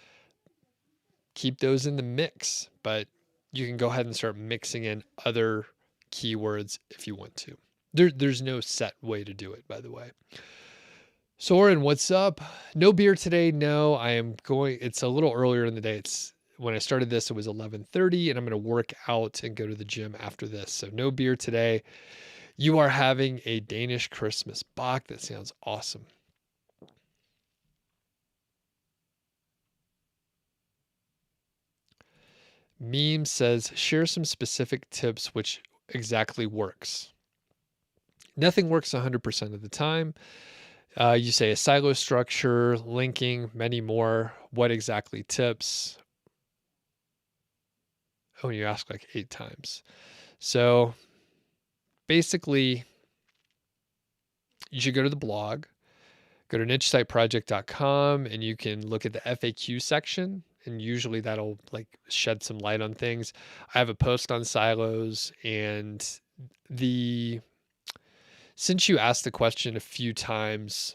Speaker 1: keep those in the mix, but you can go ahead and start mixing in other keywords if you want to. There's no set way to do it, by the way. Soren, what's up? No beer today. No, it's a little earlier in the day. When I started this, it was 11:30, and I'm going to work out and go to the gym after this. So no beer today. You are having a Danish Christmas bock. That sounds awesome. Meme says, share some specific tips which exactly works. Nothing works 100% of the time. You say a silo structure, linking, many more. What exactly tips? Oh, you ask like 8 times. So basically, you should go to the blog, go to nichesiteproject.com, and you can look at the FAQ section. And usually that'll like shed some light on things. I have a post on silos, and since you asked the question a few times,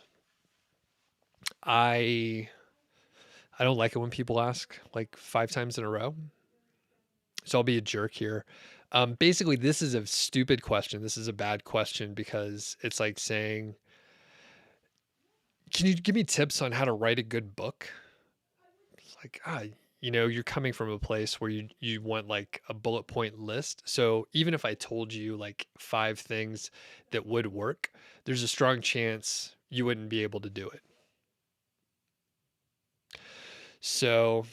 Speaker 1: I don't like it when people ask like 5 times in a row. So I'll be a jerk here. Basically, this is a stupid question. This is a bad question because it's like saying, can you give me tips on how to write a good book? It's like, you're coming from a place where you want like a bullet point list. So even if I told you like 5 things that would work, there's a strong chance you wouldn't be able to do it. So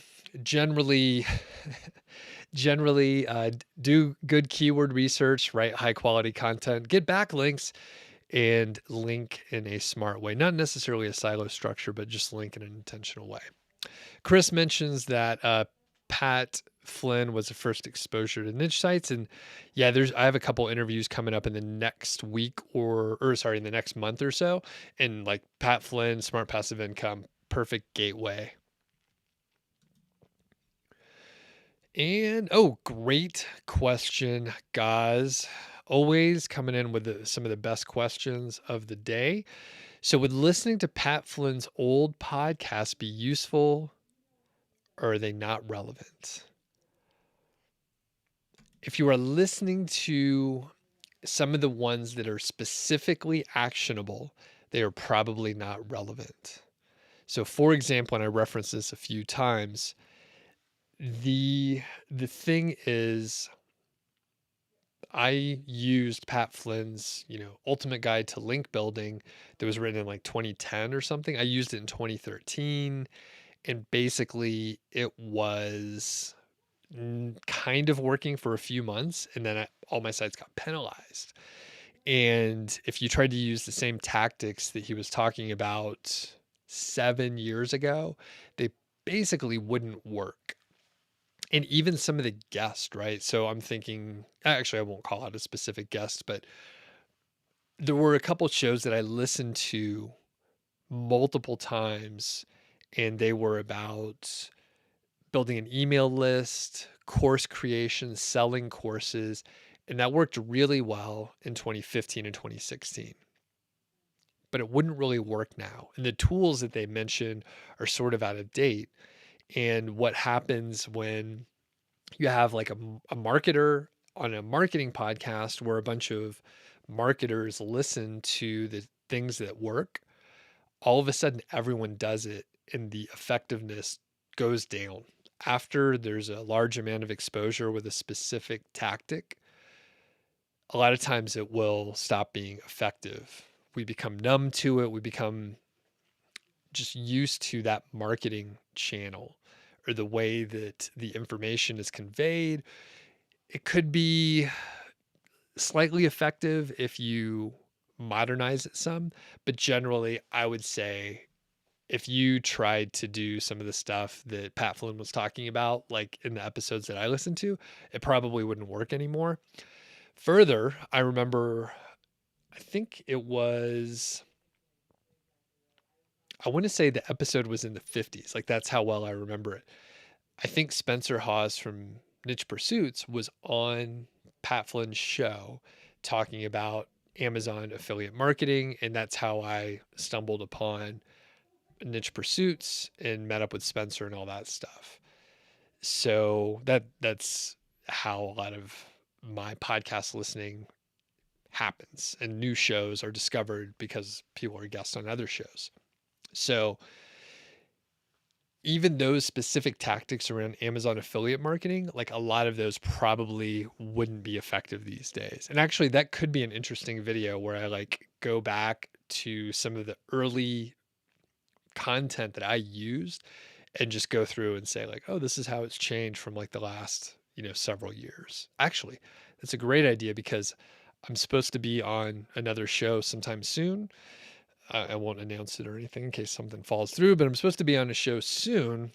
Speaker 1: generally, do good keyword research, write high quality content, get backlinks, and link in a smart way. Not necessarily a silo structure, but just link in an intentional way. Chris mentions that Pat Flynn was the first exposure to niche sites. And yeah, I have a couple interviews coming up in the next week in the next month or so. And like Pat Flynn, Smart Passive Income, perfect gateway. And great question, guys. Always coming in with some of the best questions of the day. So would listening to Pat Flynn's old podcast be useful, or are they not relevant? If you are listening to some of the ones that are specifically actionable, they are probably not relevant. So for example, and I referenced this a few times, the thing is, I used Pat Flynn's, Ultimate Guide to Link Building that was written in like 2010 or something. I used it in 2013, and basically it was kind of working for a few months, and then all my sites got penalized. And if you tried to use the same tactics that he was talking about 7 years ago, they basically wouldn't work. And even some of the guests, right? So I'm thinking, actually, I won't call out a specific guest, but there were a couple shows that I listened to multiple times, and they were about building an email list, course creation, selling courses, and that worked really well in 2015 and 2016. But it wouldn't really work now. And the tools that they mentioned are sort of out of date. And what happens when you have like a marketer on a marketing podcast where a bunch of marketers listen to the things that work, all of a sudden everyone does it and the effectiveness goes down. After there's a large amount of exposure with a specific tactic, a lot of times it will stop being effective. We become numb to it. We become just used to that marketing channel or the way that the information is conveyed. It could be slightly effective if you modernize it some, but generally I would say if you tried to do some of the stuff that Pat Flynn was talking about, like in the episodes that I listened to, it probably wouldn't work anymore. Further, I remember, I think it was I want to say the episode was in the 50s. Like that's how well I remember it. I think Spencer Hawes from Niche Pursuits was on Pat Flynn's show talking about Amazon affiliate marketing. And that's how I stumbled upon Niche Pursuits and met up with Spencer and all that stuff. So that's how a lot of my podcast listening happens, and new shows are discovered because people are guests on other shows. So even those specific tactics around Amazon affiliate marketing, like a lot of those probably wouldn't be effective these days. And actually that could be an interesting video where I like go back to some of the early content that I used and just go through and say like, oh, this is how it's changed from like the last, several years. Actually, that's a great idea because I'm supposed to be on another show sometime soon. I won't announce it or anything in case something falls through, but I'm supposed to be on a show soon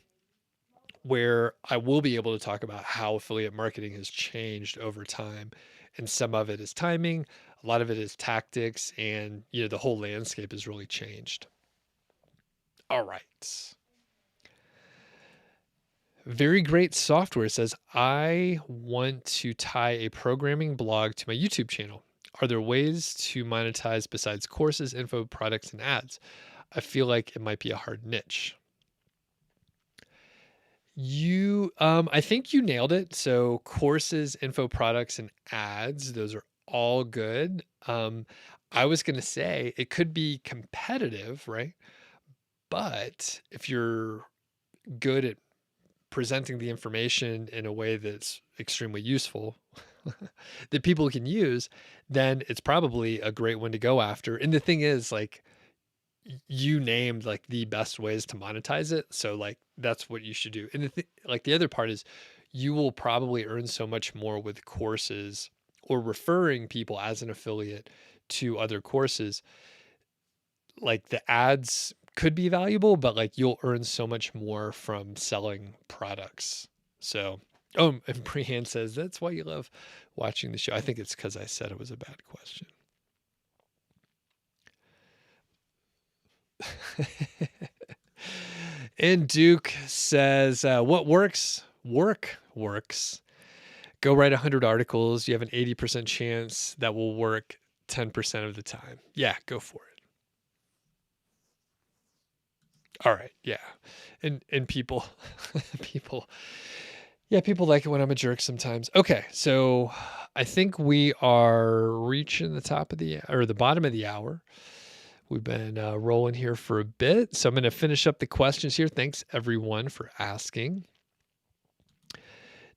Speaker 1: where I will be able to talk about how affiliate marketing has changed over time. And some of it is timing, a lot of it is tactics, and the whole landscape has really changed. All right. Very Great Software says, I want to tie a programming blog to my YouTube channel. Are there ways to monetize besides courses, info, products, and ads? I feel like it might be a hard niche. I think you nailed it. So courses, info, products, and ads, those are all good. I was going to say it could be competitive, right? But if you're good at presenting the information in a way that's extremely useful that people can use, then it's probably a great one to go after. And the thing is, like, you named like the best ways to monetize it. So like, that's what you should do. And the other part is you will probably earn so much more with courses or referring people as an affiliate to other courses. Like the ads could be valuable, but like you'll earn so much more from selling products. So, and Brianne says, that's why you love watching the show. I think it's because I said it was a bad question. And Duke says, what works? Work works. Go write 100 articles. You have an 80% chance that will work 10% of the time. Yeah, go for it. All right. Yeah. And people, people like it when I'm a jerk sometimes. Okay. So I think we are reaching the bottom of the hour. We've been rolling here for a bit. So I'm going to finish up the questions here. Thanks everyone for asking.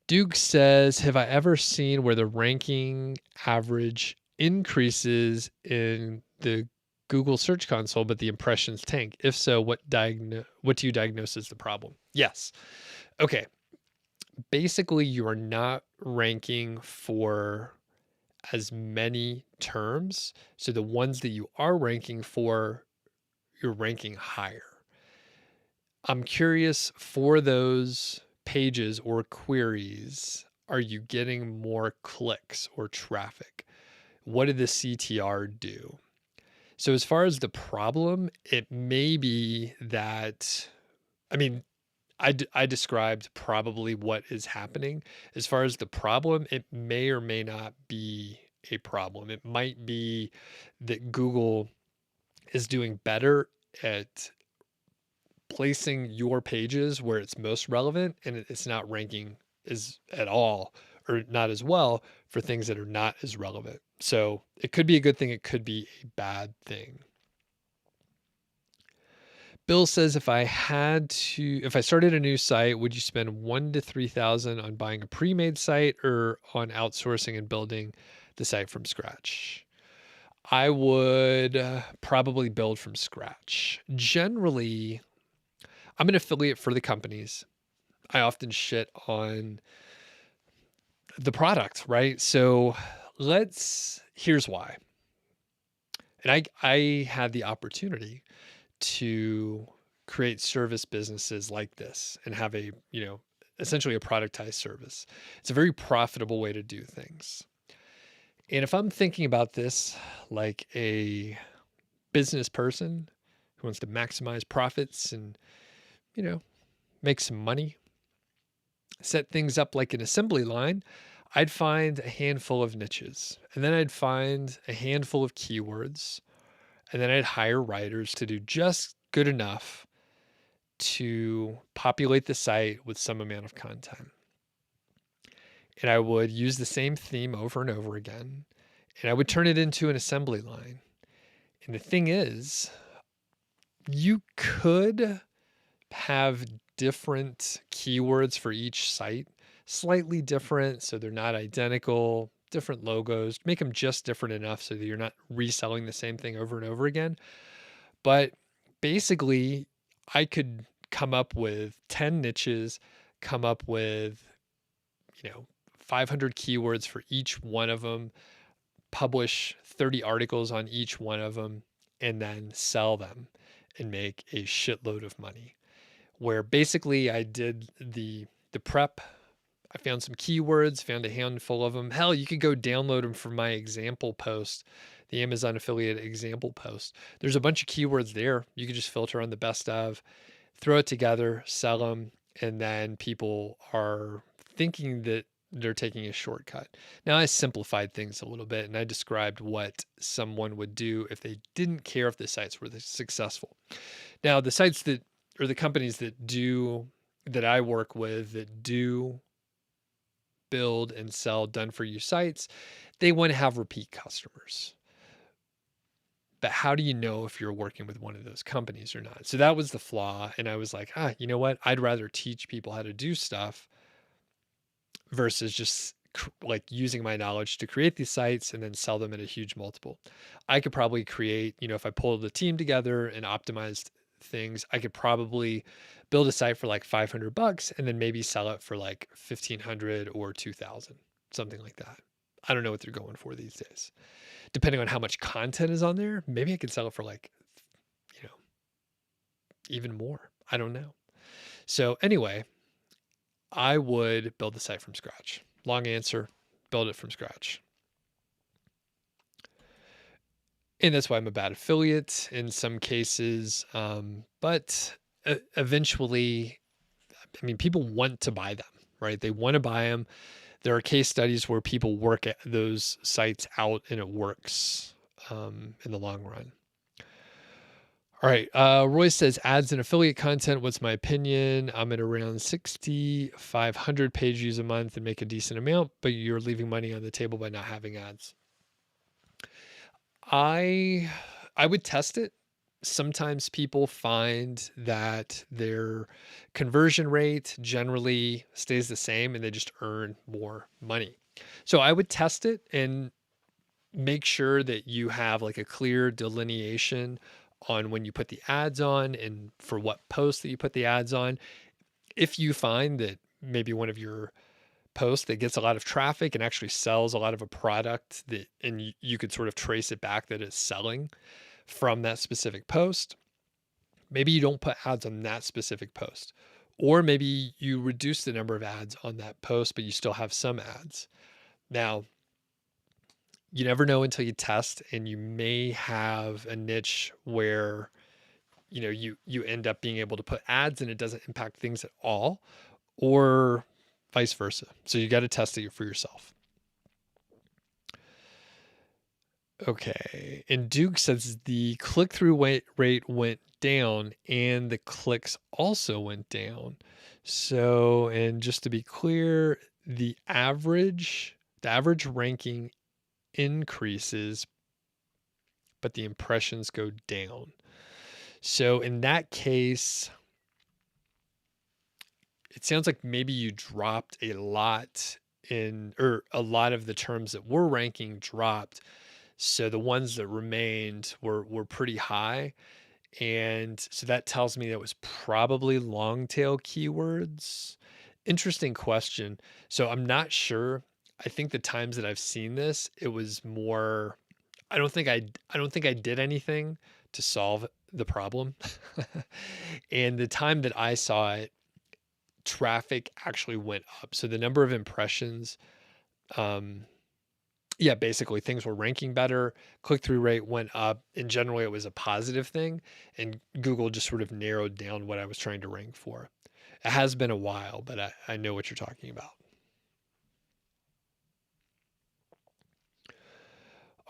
Speaker 1: Duke says, have I ever seen where the ranking average increases in the Google Search Console, but the impressions tank? If so, what do you diagnose as the problem? Yes. Okay. Basically, you are not ranking for as many terms. So the ones that you are ranking for, you're ranking higher. I'm curious, for those pages or queries, are you getting more clicks or traffic? What did the CTR do? So as far as the problem, it may be that, I described probably what is happening. As far as the problem, it may or may not be a problem. It might be that Google is doing better at placing your pages where it's most relevant, and it's not ranking at all or not as well for things that are not as relevant. So it could be a good thing. It could be a bad thing. Bill says, if I started a new site, would you spend 1,000 to 3,000 on buying a pre-made site or on outsourcing and building the site from scratch? I would probably build from scratch. Generally, I'm an affiliate for the companies. I often shit on the product, right? So here's why. And I had the opportunity to create service businesses like this and have essentially a productized service. It's a very profitable way to do things. And if I'm thinking about this like a business person who wants to maximize profits and, make some money, set things up like an assembly line, I'd find a handful of niches, and then I'd find a handful of keywords, and then I'd hire writers to do just good enough to populate the site with some amount of content. And I would use the same theme over and over again, and I would turn it into an assembly line. And the thing is, you could have different keywords for each site, slightly different so they're not identical, different logos, make them just different enough so that you're not reselling the same thing over and over again. But basically, I could come up with 10 niches, come up with, 500 keywords for each one of them, publish 30 articles on each one of them, and then sell them and make a shitload of money. Where basically I did the prep. I found some keywords, found a handful of them. Hell, you could go download them from my example post, the Amazon affiliate example post. There's a bunch of keywords there. You could just filter on the best of, throw it together, sell them, and then people are thinking that they're taking a shortcut. Now, I simplified things a little bit, and I described what someone would do if they didn't care if the sites were successful. Now, the sites that, or the companies that I work with that do build and sell done for you sites, they want to have repeat customers. But how do you know if you're working with one of those companies or not? So that was the flaw. And I was like, you know what? I'd rather teach people how to do stuff versus just like using my knowledge to create these sites and then sell them at a huge multiple. I could probably create, if I pulled a team together and optimized things, I could probably build a site for like $500 and then maybe sell it for like 1,500 or 2,000, something like that. I don't know what they're going for these days. Depending on how much content is on there, maybe I could sell it for like, even more. I don't know. So anyway, I would build the site from scratch. Long answer, build it from scratch. And that's why I'm a bad affiliate in some cases. But eventually, people want to buy them, right? They want to buy them. There are case studies where people work at those sites out and it works in the long run. All right. Roy says, ads and affiliate content. What's my opinion? I'm at around 6,500 page views a month and make a decent amount, but you're leaving money on the table by not having ads. I would test it. Sometimes people find that their conversion rate generally stays the same and they just earn more money. So I would test it and make sure that you have like a clear delineation on when you put the ads on and for what posts that you put the ads on. If you find that maybe one of your post that gets a lot of traffic and actually sells a lot of a product that, and you could sort of trace it back that it's selling from that specific post, maybe you don't put ads on that specific post, or maybe you reduce the number of ads on that post, but you still have some ads. Now, you never know until you test, and you may have a niche where, you end up being able to put ads and it doesn't impact things at all, or vice versa. So you got to test it for yourself. Okay. And Duke says the click-through rate went down and the clicks also went down. So, and just to be clear, the average ranking increases, but the impressions go down. So in that case, it sounds like maybe you dropped a lot or a lot of the terms that were ranking dropped. So the ones that remained were pretty high. And so that tells me that was probably long tail keywords. Interesting question. So I'm not sure. I think the times that I've seen this, it was more, I don't think I did anything to solve the problem. And the time that I saw it, traffic actually went up. So the number of impressions, yeah, basically things were ranking better, click-through rate went up, and generally it was a positive thing, and Google just sort of narrowed down what I was trying to rank for. It has been a while, but I know what you're talking about.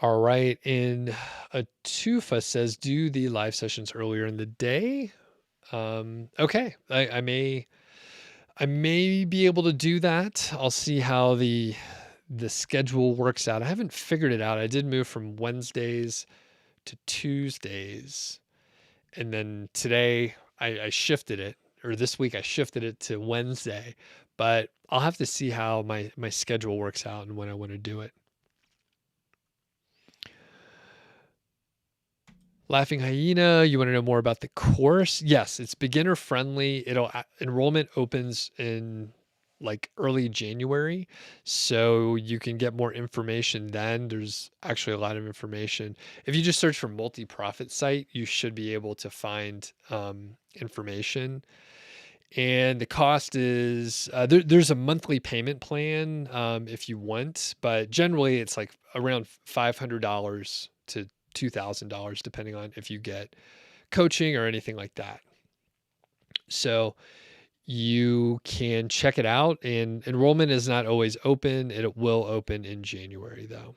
Speaker 1: All right, and Atufa says, do the live sessions earlier in the day. Okay, I may be able to do that. I'll see how the schedule works out. I haven't figured it out. I did move from Wednesdays to Tuesdays, and then today I shifted it, or this week I shifted it to Wednesday. But I'll have to see how my schedule works out and when I want to do it. Laughing Hyena, you want to know more about the course? Yes, it's beginner friendly. Enrollment opens in like early January, so you can get more information then. There's actually a lot of information. If you just search for multi-profit site, you should be able to find information. And the cost is there's a monthly payment plan if you want, but generally it's like around $500 to $2,000 depending on if you get coaching or anything like that. So you can check it out, and enrollment is not always open. It will open in January though.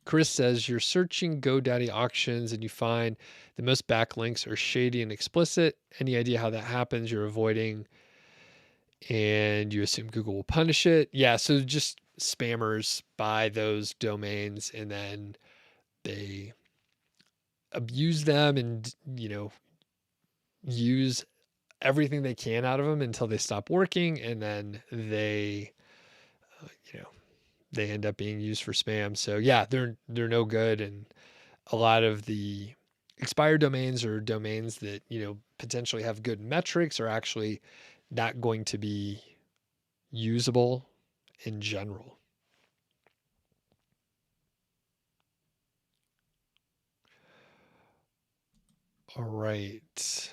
Speaker 1: Chris says you're searching GoDaddy auctions and you find the most backlinks are shady and explicit. Any idea how that happens? You're avoiding and you assume Google will punish it. Yeah, so just spammers buy those domains and then they abuse them and, use everything they can out of them until they stop working, and then they they end up being used for spam. So yeah, they're no good, and a lot of the expired domains or domains that potentially have good metrics are actually not going to be usable in general. All right.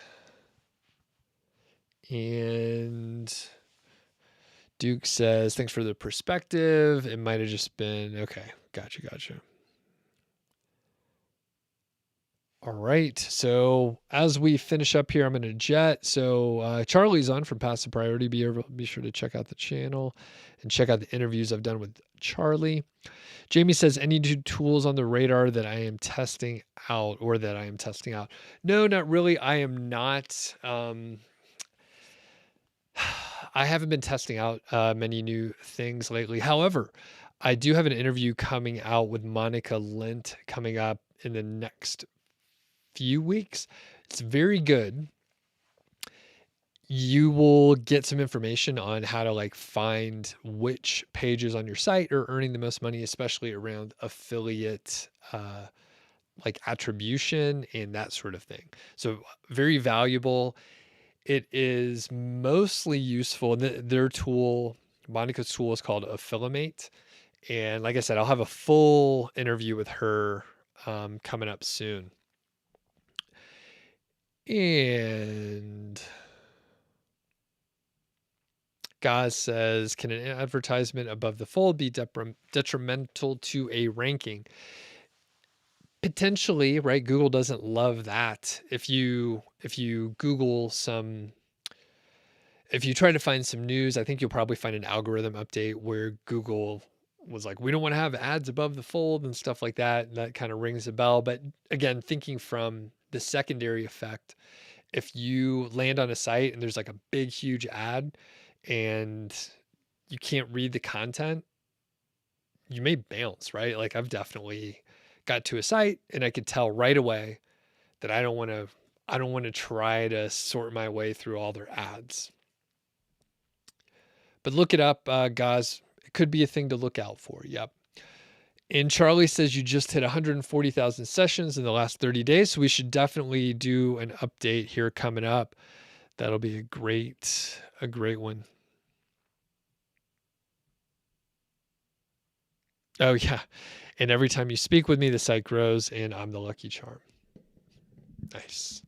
Speaker 1: And Duke says, thanks for the perspective. It might have just been, okay. Gotcha. All right. So as we finish up here, I'm going to jet. So Charlie's on from Passive Priority. Be sure to check out the channel and check out the interviews I've done with Charlie. Jamie says, any new tools on the radar that I am testing out or that I am testing out? No, not really. I am not. I haven't been testing out many new things lately. However, I do have an interview coming out with Monica Lint coming up in the next few weeks. It's very good. You will get some information on how to find which pages on your site are earning the most money, especially around affiliate attribution and that sort of thing. So very valuable. It is mostly useful. Their tool, Monica's tool, is called Affiliate. And like I said, I'll have a full interview with her coming up soon. And Gaz says, can an advertisement above the fold be detrimental to a ranking? Potentially, right? Google doesn't love that. If you Google if you try to find some news, I think you'll probably find an algorithm update where Google was like, we don't want to have ads above the fold and stuff like that. And that kind of rings a bell. But again, thinking from the secondary effect, if you land on a site and there's like a big, huge ad and you can't read the content, you may bounce, right? Like I've definitely got to a site and I could tell right away that I don't want to try to sort my way through all their ads. But look it up, guys. It could be a thing to look out for. Yep. And Charlie says you just hit 140,000 sessions in the last 30 days. So we should definitely do an update here coming up. That'll be a great one. Oh yeah. And every time you speak with me, the site grows and I'm the lucky charm. Nice.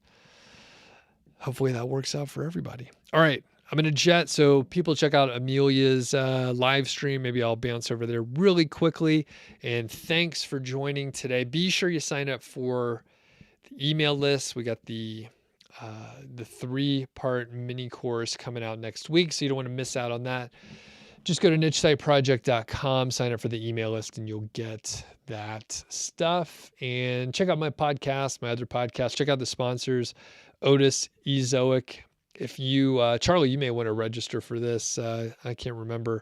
Speaker 1: Hopefully that works out for everybody. All right. I'm in a jet, so people check out Amelia's live stream. Maybe I'll bounce over there really quickly. And thanks for joining today. Be sure you sign up for the email list. We got the 3-part mini course coming out next week, so you don't want to miss out on that. Just go to nichesiteproject.com, sign up for the email list, and you'll get that stuff. And check out my podcast, my other podcast. Check out the sponsors, Odys, Ezoic. If you, Charlie, you may want to register for this. I can't remember